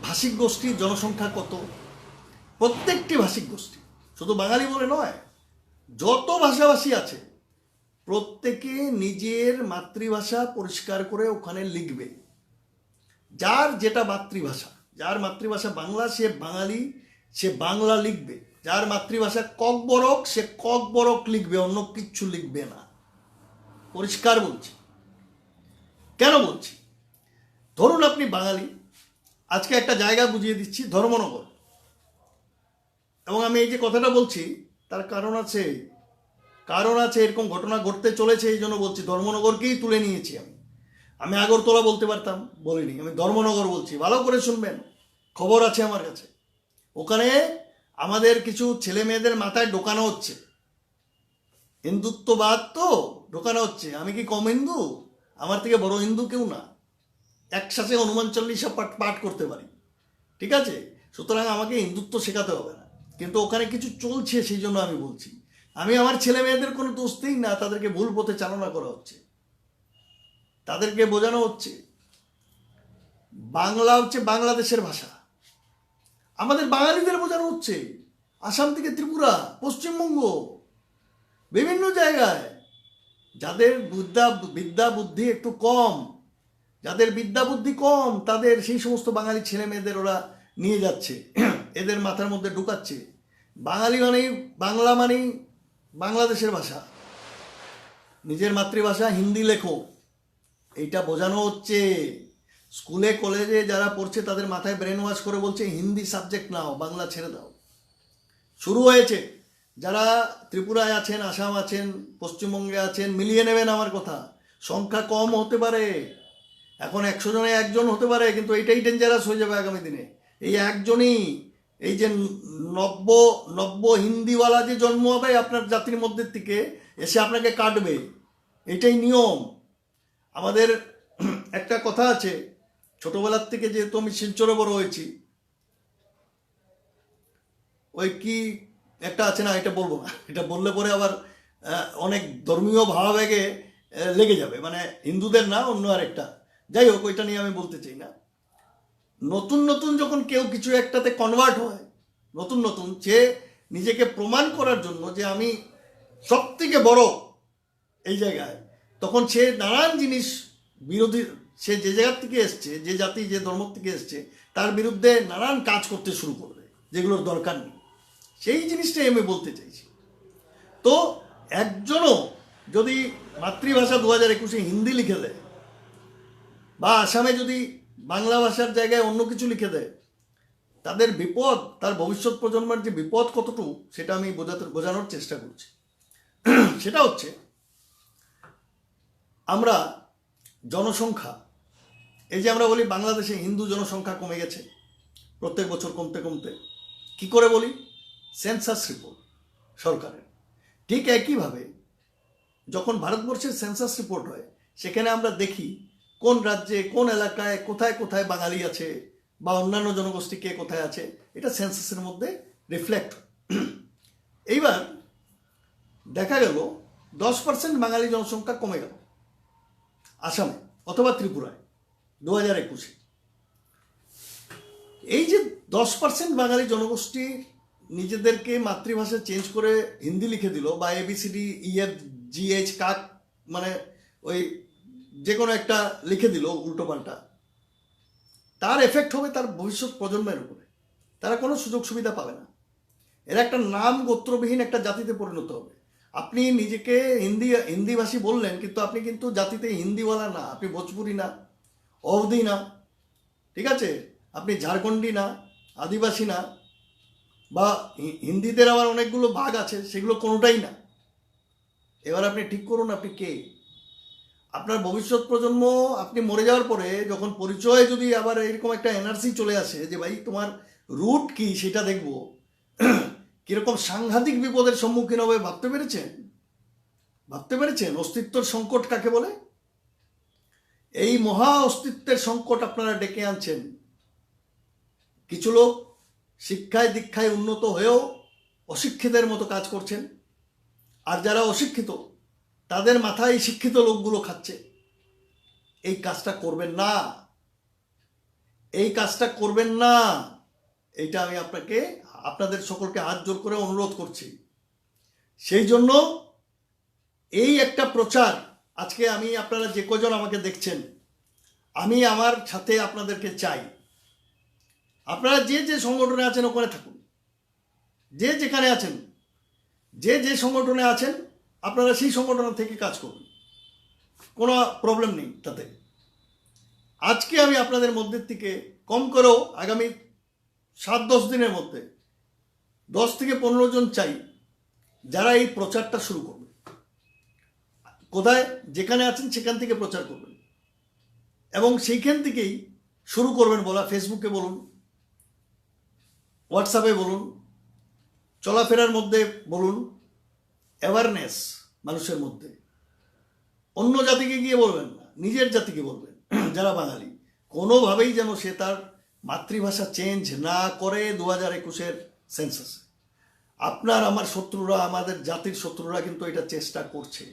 [SPEAKER 1] ভাষিক গোষ্ঠীর জনসংখ্যা কত, প্রত্যেকটি ভাষিক গোষ্ঠী, শুধু বাঙালি বলে নয়, যত ভাষাভাষী আছে প্রত্যেকে নিজের মাতৃভাষা পরিষ্কার করে ওখানে লিখবে। যার যেটা মাতৃভাষা, যার মাতৃভাষা বাংলা সে বাঙালি, সে বাংলা লিখবে। যার মাতৃভাষা ককবরক সে ককবরক লিখবে, অন্য কিচ্ছু লিখবে না। পরিষ্কার বলছি। কেন বলছি, ধরুন আপনি বাঙালি, আজকে একটা জায়গা বুঝিয়ে দিচ্ছি, ধর্মনগর। এবং আমি এই যে কথাটা বলছি তার কারণ আছে, এরকম ঘটনা ঘটতে চলেছে, এই জন্য বলছি। ধর্মনগরকেই তুলে নিয়েছি আমি আগরতলা বলতে পারতাম, বলিনি, আমি ধর্মনগর বলছি। ভালো করে শুনবেন, খবর আছে আমার কাছে। ওখানে আমাদের কিছু ছেলে মেয়েদের মাথায় ঢোকানো হচ্ছে হিন্দুত্ববাদ, তো ঢোকানো হচ্ছে। আমি কি কম হিন্দু? আমার থেকে বড় হিন্দু কেউ না, একসাথে হনুমান চল্লিশা পাঠ করতে পারি, ঠিক আছে? সুতরাং আমাকে হিন্দুত্ব শেখাতে হবে না, কিন্তু ওখানে কিছু চলছে, সেই জন্য আমি বলছি। আমি আমার ছেলে মেয়েদের কোনো দোষ দিই না, তাদেরকে ভুল পথে চালনা করা হচ্ছে। তাদেরকে বোঝানো হচ্ছে বাংলা হচ্ছে বাংলাদেশের ভাষা। আমাদের বাঙালিদের বোঝানো হচ্ছে আসাম থেকে ত্রিপুরা, পশ্চিমবঙ্গ, বিভিন্ন জায়গায় যাদের বিদ্যা বুদ্ধি একটু কম, যাদের বিদ্যা বুদ্ধি কম, তাদের সেই সমস্ত বাঙালি ছেলে মেয়েদের ওরা নিয়ে যাচ্ছে, এদের মাথার মধ্যে ঢুকাচ্ছে বাঙালি মানেই, বাংলা মানেই বাংলাদেশের ভাষা, নিজের মাতৃভাষা হিন্দি লেখো, এইটা বোঝানো হচ্ছে। স্কুলে কলেজে যারা পড়ছে তাদের মাথায় ব্রেন ওয়াশ করে বলছে হিন্দি সাবজেক্ট নাও, বাংলা ছেড়ে দাও। শুরু হয়েছে। যারা ত্রিপুরায় আছেন, আসাম আছেন, পশ্চিমবঙ্গে আছেন, মিলিয়ে নেবেন আমার কথা। সংখ্যা কম হতে পারে, এখন 100 জনে একজন হতে পারে, কিন্তু এটাই ডেঞ্জারাস হয়ে যাবে আগামী দিনে। এই একজনই, এই যে নব্য হিন্দিওয়ালা যে জন্ম হবে আপনার জাতির মধ্যে থেকে, এসে আপনাকে কাটবে, এটাই নিয়ম। আমাদের একটা কথা আছে, ছোটবেলার থেকে যেহেতু আমি শিলচরে বড় হয়েছি, ওই কি একটা আছে না, এটা বলবো না, এটা বললে পরে আবার অনেক ধর্মীয় ভাবাবেগে লেগে যাবে, মানে হিন্দুদের না, অন্য আরেকটা। যাই হোক, ওইটা নিয়ে আমি বলতে চাই না। নতুন নতুন যখন কেউ কিছু একটাতে কনভার্ট হয়, নতুন নতুন, সে নিজেকে প্রমাণ করার জন্য যে আমি সব থেকে বড় এই জায়গায়, তখন সে নানান জিনিস বিরোধী, সে যে জায়গার থেকে এসছে, যে জাতি যে ধর্ম থেকে এসছে, তার বিরুদ্ধে নানান কাজ করতে শুরু করবে যেগুলোর দরকার নেই। সেই জিনিসটাই আমি বলতে চাইছি। তো একজনও যদি মাতৃভাষা 2021 হিন্দি লিখে দেয়, বা আসামে যদি বাংলা ভাষার জায়গায় অন্য কিছু লিখে দেয়, তাদের বিপদ, তার ভবিষ্যৎ প্রজন্মের যে বিপদ কতটুকু, সেটা আমি বোঝানোর চেষ্টা করছি। সেটা হচ্ছে, আমরা জনসংখ্যা, এই যে আমরা বলি বাংলাদেশে হিন্দু জনসংখ্যা কমে গেছে প্রত্যেক বছর কমতে কমতে, কি করে বলি? সেন্সাস রিপোর্ট সরকারের। ঠিক একইভাবে যখন ভারতবর্ষের সেন্সাস রিপোর্ট হয়, সেখানে আমরা দেখি কোন রাজ্যে, কোন এলাকায়, কোথায় কোথায় বাঙালি আছে বা অন্যান্য জনগোষ্ঠী কে কোথায় আছে, এটা সেন্সাসের মধ্যে রিফ্লেক্ট। এইবার দেখা গেল 10% বাঙালি জনসংখ্যা কমে গেল আসামে অথবা ত্রিপুরায় 2021। এই যে 10% বাঙালি জনগোষ্ঠী নিজেদেরকে মাতৃভাষা চেঞ্জ করে হিন্দি লিখে দিল, বা ABCD EF GH কাক, মানে ওই যে কোনো একটা লিখে দিল উল্টো পাল্টা, তার এফেক্ট হবে তার ভবিষ্যৎ প্রজন্মের উপরে। তারা কোনো সুযোগ সুবিধা পাবে না। এরা একটা নাম গোত্রবিহীন একটা জাতিতে পরিণত হবে। আপনি নিজেকে হিন্দিভাষী বললেন, কিন্তু আপনি কিন্তু জাতিতে হিন্দিওয়ালা না, আপনি ভোজপুরি না, অবধি না, ঠিক আছে, আপনি ঝাড়খণ্ডী না, আদিবাসী না, বা হিন্দিদের আবার অনেকগুলো ভাগ আছে, সেগুলো কোনোটাই না। এবার আপনি ঠিক করুন আপনি কে। আপনার ভবিষ্যৎ প্রজন্ম, আপনি মরে যাওয়ার পরে যখন পরিচয় যদি আবার এরকম একটা এনার্জি চলে আসে যে ভাই তোমার রুট কি, সেটা দেখব, কিরকম সাংঘাতিক বিপদের সম্মুখীন হবে ভাবতে পেরেছেন? ভাবতে পেরেছেন অস্তিত্বের সংকট কাকে বলে? এই মহা অস্তিত্বের সংকট আপনারা ডেকে আনছেন। কিছু লোক শিক্ষায় দীক্ষায় উন্নত হয়েও অশিক্ষিতের মতো কাজ করছেন, আর যারা অশিক্ষিত তাদের মাথায় শিক্ষিত লোকগুলো খাচ্ছে। এই কাজটা করবেন না, এই কাজটা করবেন না। এইটা আমি আপনাদের সকলকে হাত জোর করে অনুরোধ করছি। সেই জন্য এই একটা প্রচার, আজকে আমি, আপনারা যে কজন আমাকে দেখছেন, আমি আমার সাথে আপনাদেরকে চাই, আপনারা যে যে সংগঠনে আছেন ওখানে থাকুন, যে যেখানে আছেন, যে যে সংগঠনে আছেন আপনারা সেই সংগঠন থেকে কাজ করুন, কোনো প্রবলেম নেই তাতে। আজকে আমি আপনাদের মধ্যে থেকে কম করেও আগামী 7-10 দিনের মধ্যে 10 থেকে 15 জন চাই যারা এই প্রচারটা শুরু করবে। কোথায়, যেখানে আছেন সেখান থেকে প্রচার করবেন, এবং সেইখান থেকেই শুরু করবেন বলা। ফেসবুকে বলুন, হোয়াটসঅ্যাপে বলুন, চলাফেরার মধ্যে বলুন, অ্যাওয়ারনেস মানুষের মধ্যে। অন্য জাতিকে গিয়ে বলবেন না, নিজের জাতিকে বলবেন যারা বাঙালি, কোনোভাবেই যেন সে তার মাতৃভাষা চেঞ্জ না করে 2021-এর সেন্সাসে। আপনার আমার শত্রুরা, আমাদের জাতির শত্রুরা কিন্তু এটা চেষ্টা করছে।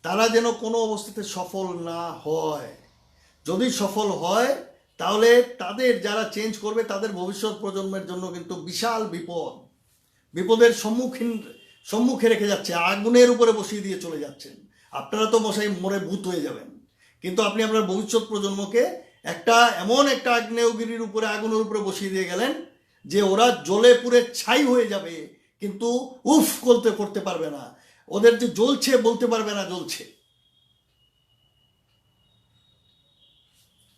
[SPEAKER 1] তারা যেন কোনো অবস্থাতে সফল না হয়। যদি সফল হয় তাহলে তাদের যারা চেঞ্জ করবে তাদের ভবিষ্যৎ প্রজন্মের জন্য কিন্তু বিশাল বিপদের সম্মুখে রেখে যাচ্ছে, আগুনের উপরে বসিয়ে দিয়ে চলে যাচ্ছেন। আপনারা তো মশাই মরে ভূত হয়ে যাবেন, কিন্তু আপনি আপনার ভবিষ্যৎ প্রজন্মকে এমন একটা আগ্নেয়গিরির উপরে, আগুনের উপরে বসিয়ে দিয়ে গেলেন যে ওরা জ্বলে পুড়ে ছাই হয়ে যাবে, কিন্তু উফ করতে পারবে না। ওদের যে জ্বলছে বলতে পারবে না জ্বলছে।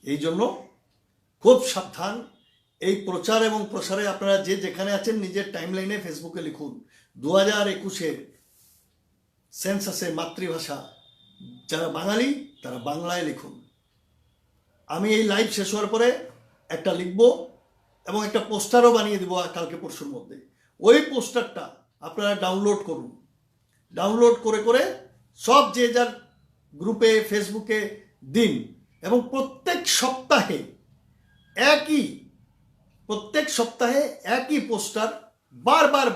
[SPEAKER 1] এই জন্য খুব সাবধান। এই প্রচার এবং প্রসারে আপনারা যে যেখানে আছেন নিজের টাইমলাইনে ফেসবুকে লিখুন 2021-এর সেন্সাসে মাতৃভাষা যারা বাঙালি তারা বাংলায় লিখুন। আমি এই লাইভ শেষ হওয়ার পরে একটা লিখব এবং একটা পোস্টারও বানিয়ে দেবো কালকে পরশুর মধ্যে। ওই পোস্টারটা আপনারা ডাউনলোড করুন। ডাউনলোড করে সব যে যার গ্রুপে ফেসবুকে দিন, এবং প্রত্যেক সপ্তাহে একই পোস্টার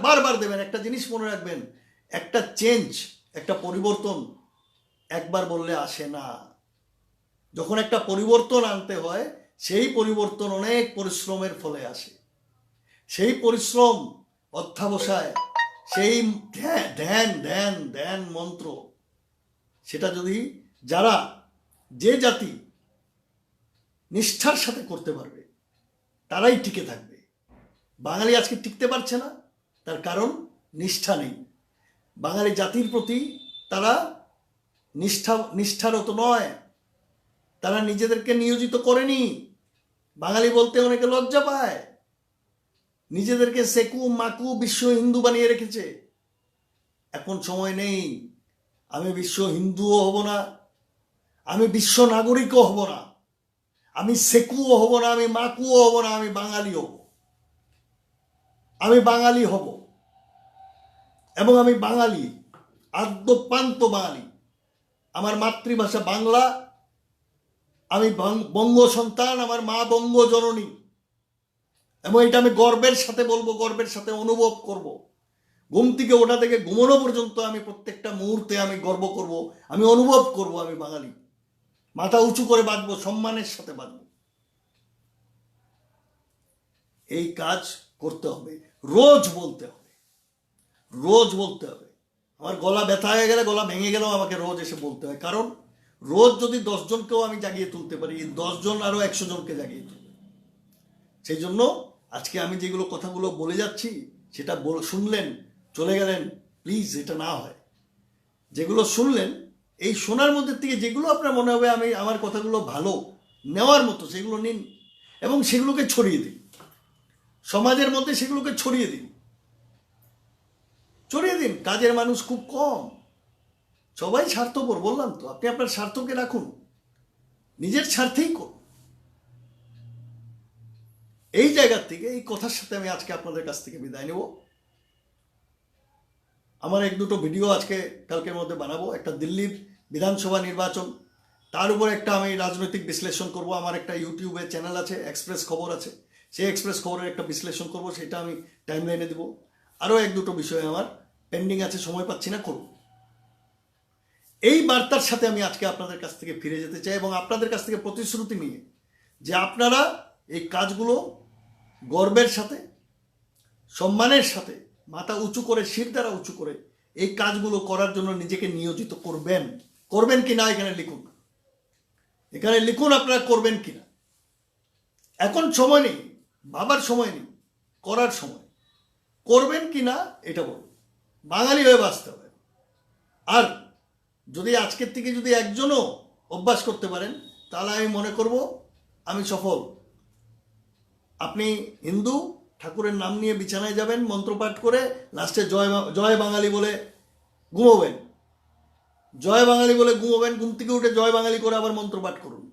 [SPEAKER 1] বারবার দেবেন। একটা জিনিস মনে রাখবেন, একটা চেঞ্জ, একটা পরিবর্তন একবার বললে আসে না। যখন একটা পরিবর্তন আনতে হয় সেই পরিবর্তন অনেক পরিশ্রমের ফলে আসে। সেই পরিশ্রম, অধ্যাবসায়, সেই ধ্যান মন্ত্র, সেটা যদি যে জাতি নিষ্ঠার সাথে করতে পারবে তারাই টিকে থাকবে। বাঙালি আজকে টিকতে পারছে না, তার কারণ নিষ্ঠা নেই। বাঙালি জাতির প্রতি তারা নিষ্ঠারত নয়, তারা নিজেদেরকে নিয়োজিত করেনি। বাঙালি বলতে অনেকে লজ্জা পায়, নিজেদেরকে সেকু মাকু বিশ্ব হিন্দু বানিয়ে রেখেছে। এখন সময় নেই। আমি বিশ্ব হিন্দুও হব না, আমি বিশ্ব নাগরিকও হব না, আমি সেকুও হব না, আমি মাকুও হব না, আমি বাঙালি হব। আমি বাঙালি হব এবং আমি বাঙালি, আদ্যপান্ত বাঙালি। আমার মাতৃভাষা বাংলা, আমি বঙ্গ সন্তান, আমার মা বঙ্গ জননী, এবং এটা আমি গর্বের সাথে বলবো, গর্বের সাথে অনুভব করব। ঘুম থেকে ওঠা থেকে ঘুমানো পর্যন্ত আমি প্রত্যেকটা মুহূর্তে আমি গর্ব করব, আমি অনুভব করব আমি বাঙালি। মাথা উঁচু করে বাঁচবো, সম্মানের সাথে বাঁচবো। এই কাজ করতে হবে, রোজ বলতে হবে। আমার গলা ব্যথা হয়ে গেলে, গলা ভেঙে গেলেও আমাকে রোজ এসে বলতে হয়, কারণ রোজ যদি 10 জনকেও আমি জাগিয়ে তুলতে পারি, 10 জন আরো 100 জনকে জাগিয়ে তুলবে। সেই জন্য আজকে আমি যেগুলো কথাগুলো বলে যাচ্ছি সেটা শুনলেন, চলে গেলেন, প্লিজ এটা না হয়। যেগুলো শুনলেন, এই শোনার মধ্যে থেকে যেগুলো আপনার মনে হবে আমার কথাগুলো ভালো নেওয়ার মতো, সেগুলো নিন এবং সেগুলোকে ছড়িয়ে দিন। সমাজের মধ্যে সেগুলোকে ছড়িয়ে দিন। কাজের মানুষ খুব কম, সবাই স্বার্থপর। বললাম তো, আপনি আপনার স্বার্থকে রাখুন, নিজের স্বার্থেই করুন। এই জায়গার থেকে, এই কথার সাথে আমি আজকে আপনাদের কাছ থেকে বিদায় নেব। আমার 1-2 ভিডিও আজকে কালকের মধ্যে বানাবো। একটা দিল্লির বিধানসভা নির্বাচন, তার উপর একটা আমি রাজনৈতিক বিশ্লেষণ করব। আমার একটা ইউটিউবে চ্যানেল আছে, এক্সপ্রেস খবর আছে, সেই এক্সপ্রেস খবরের একটা বিশ্লেষণ করব, সেটা আমি টাইমলাইনে দেবো। আরও 1-2 বিষয় আমার পেন্ডিং আছে, সময় পাচ্ছি না, করব। এই বার্তার সাথে আমি আজকে আপনাদের কাছ থেকে ফিরে যেতে চাই এবং আপনাদের কাছ থেকে প্রতিশ্রুতি নিয়ে যে আপনারা এই কাজগুলো গর্বের সাথে, সম্মানের সাথে, মাথা উঁচু করে, শিরদাঁড়া উঁচু করে এই কাজগুলো করার জন্য নিজেকে নিয়োজিত করবেন কিনা এখানে লিখুন আপনারা করবেন কিনা। এখন সময় নেই, ভাবার সময় নেই, করার সময়। করবেন কিনা এটা বলুন। বাঙালি হয়ে বাঁচতে হবে। আর যদি আজকের থেকে যদি একজনও অভ্যাস করতে পারেন, তাহলে আমি মনে করব আমি সফল। আপনি হিন্দু, ঠাকুরের নাম নিয়ে বিছানায় যাবেন, মন্ত্রপাঠ করে লাস্টে জয় বাঙালি বলে ঘুমোবেন। ঘুম থেকে উঠে জয় বাঙালি করে আবার মন্ত্রপাঠ করুন।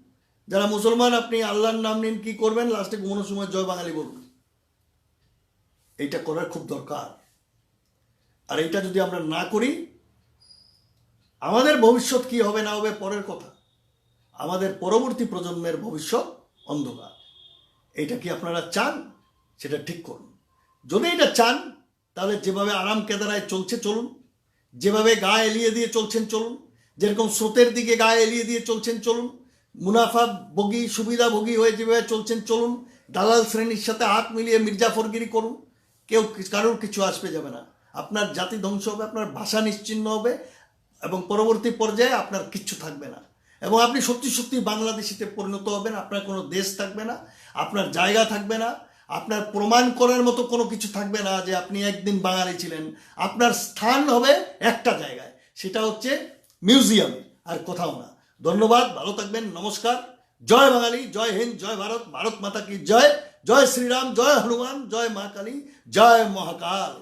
[SPEAKER 1] যারা মুসলমান, আপনি আল্লাহর নাম নিন, কি করবেন, লাস্টে ঘুমানোর সময় জয় বাঙালি বলুন। এইটা করার খুব দরকার। আর এইটা যদি আমরা না করি, আমাদের ভবিষ্যৎ কি হবে না হবে পরের কথা, আমাদের পরবর্তী প্রজন্মের ভবিষ্যৎ অন্ধকার। এটা কি আপনারা চান? সেটা ঠিক করুন। যদি এটা চান, তাহলে যেভাবে আরাম কেদারায় চলছে চলুন, যেভাবে গা এলিয়ে দিয়ে চলছেন চলুন, যেরকম স্রোতের দিকে গায়ে এলিয়ে দিয়ে চলছেন চলুন, মুনাফা ভোগী সুবিধাভোগী হয়ে যেভাবে চলছেন চলুন, দালাল শ্রেণীর সাথে হাত মিলিয়ে মির্জাফরগিরি করুন, কেউ কারোর কিছু আসবে যাবে না। আপনার জাতি ধ্বংস হবে, আপনার ভাষা নিশ্চিহ্ন হবে, এবং পরবর্তী পর্যায়ে আপনার কিচ্ছু থাকবে না, এবং আপনি সত্যি সত্যি বাংলাদেশিতে পরিণত হবেন। আপনার কোনো দেশ থাকবে না, আপনার জায়গা থাকবে না, আপনার প্রমাণ করার মতো কোনো কিছু থাকবে না যে আপনি একদিন বাঙালি ছিলেন। আপনার স্থান হবে একটা জায়গায়, সেটা হচ্ছে মিউজিয়ামে, আর কোথাও না। ধন্যবাদ, ভালো থাকবেন, নমস্কার। জয় বাঙালি, জয় হিন্দ, জয় ভারত, ভারত মাতা কি জয়, জয় শ্রীরাম, জয় হনুমান, জয় মা কালী, জয় মহাকাল।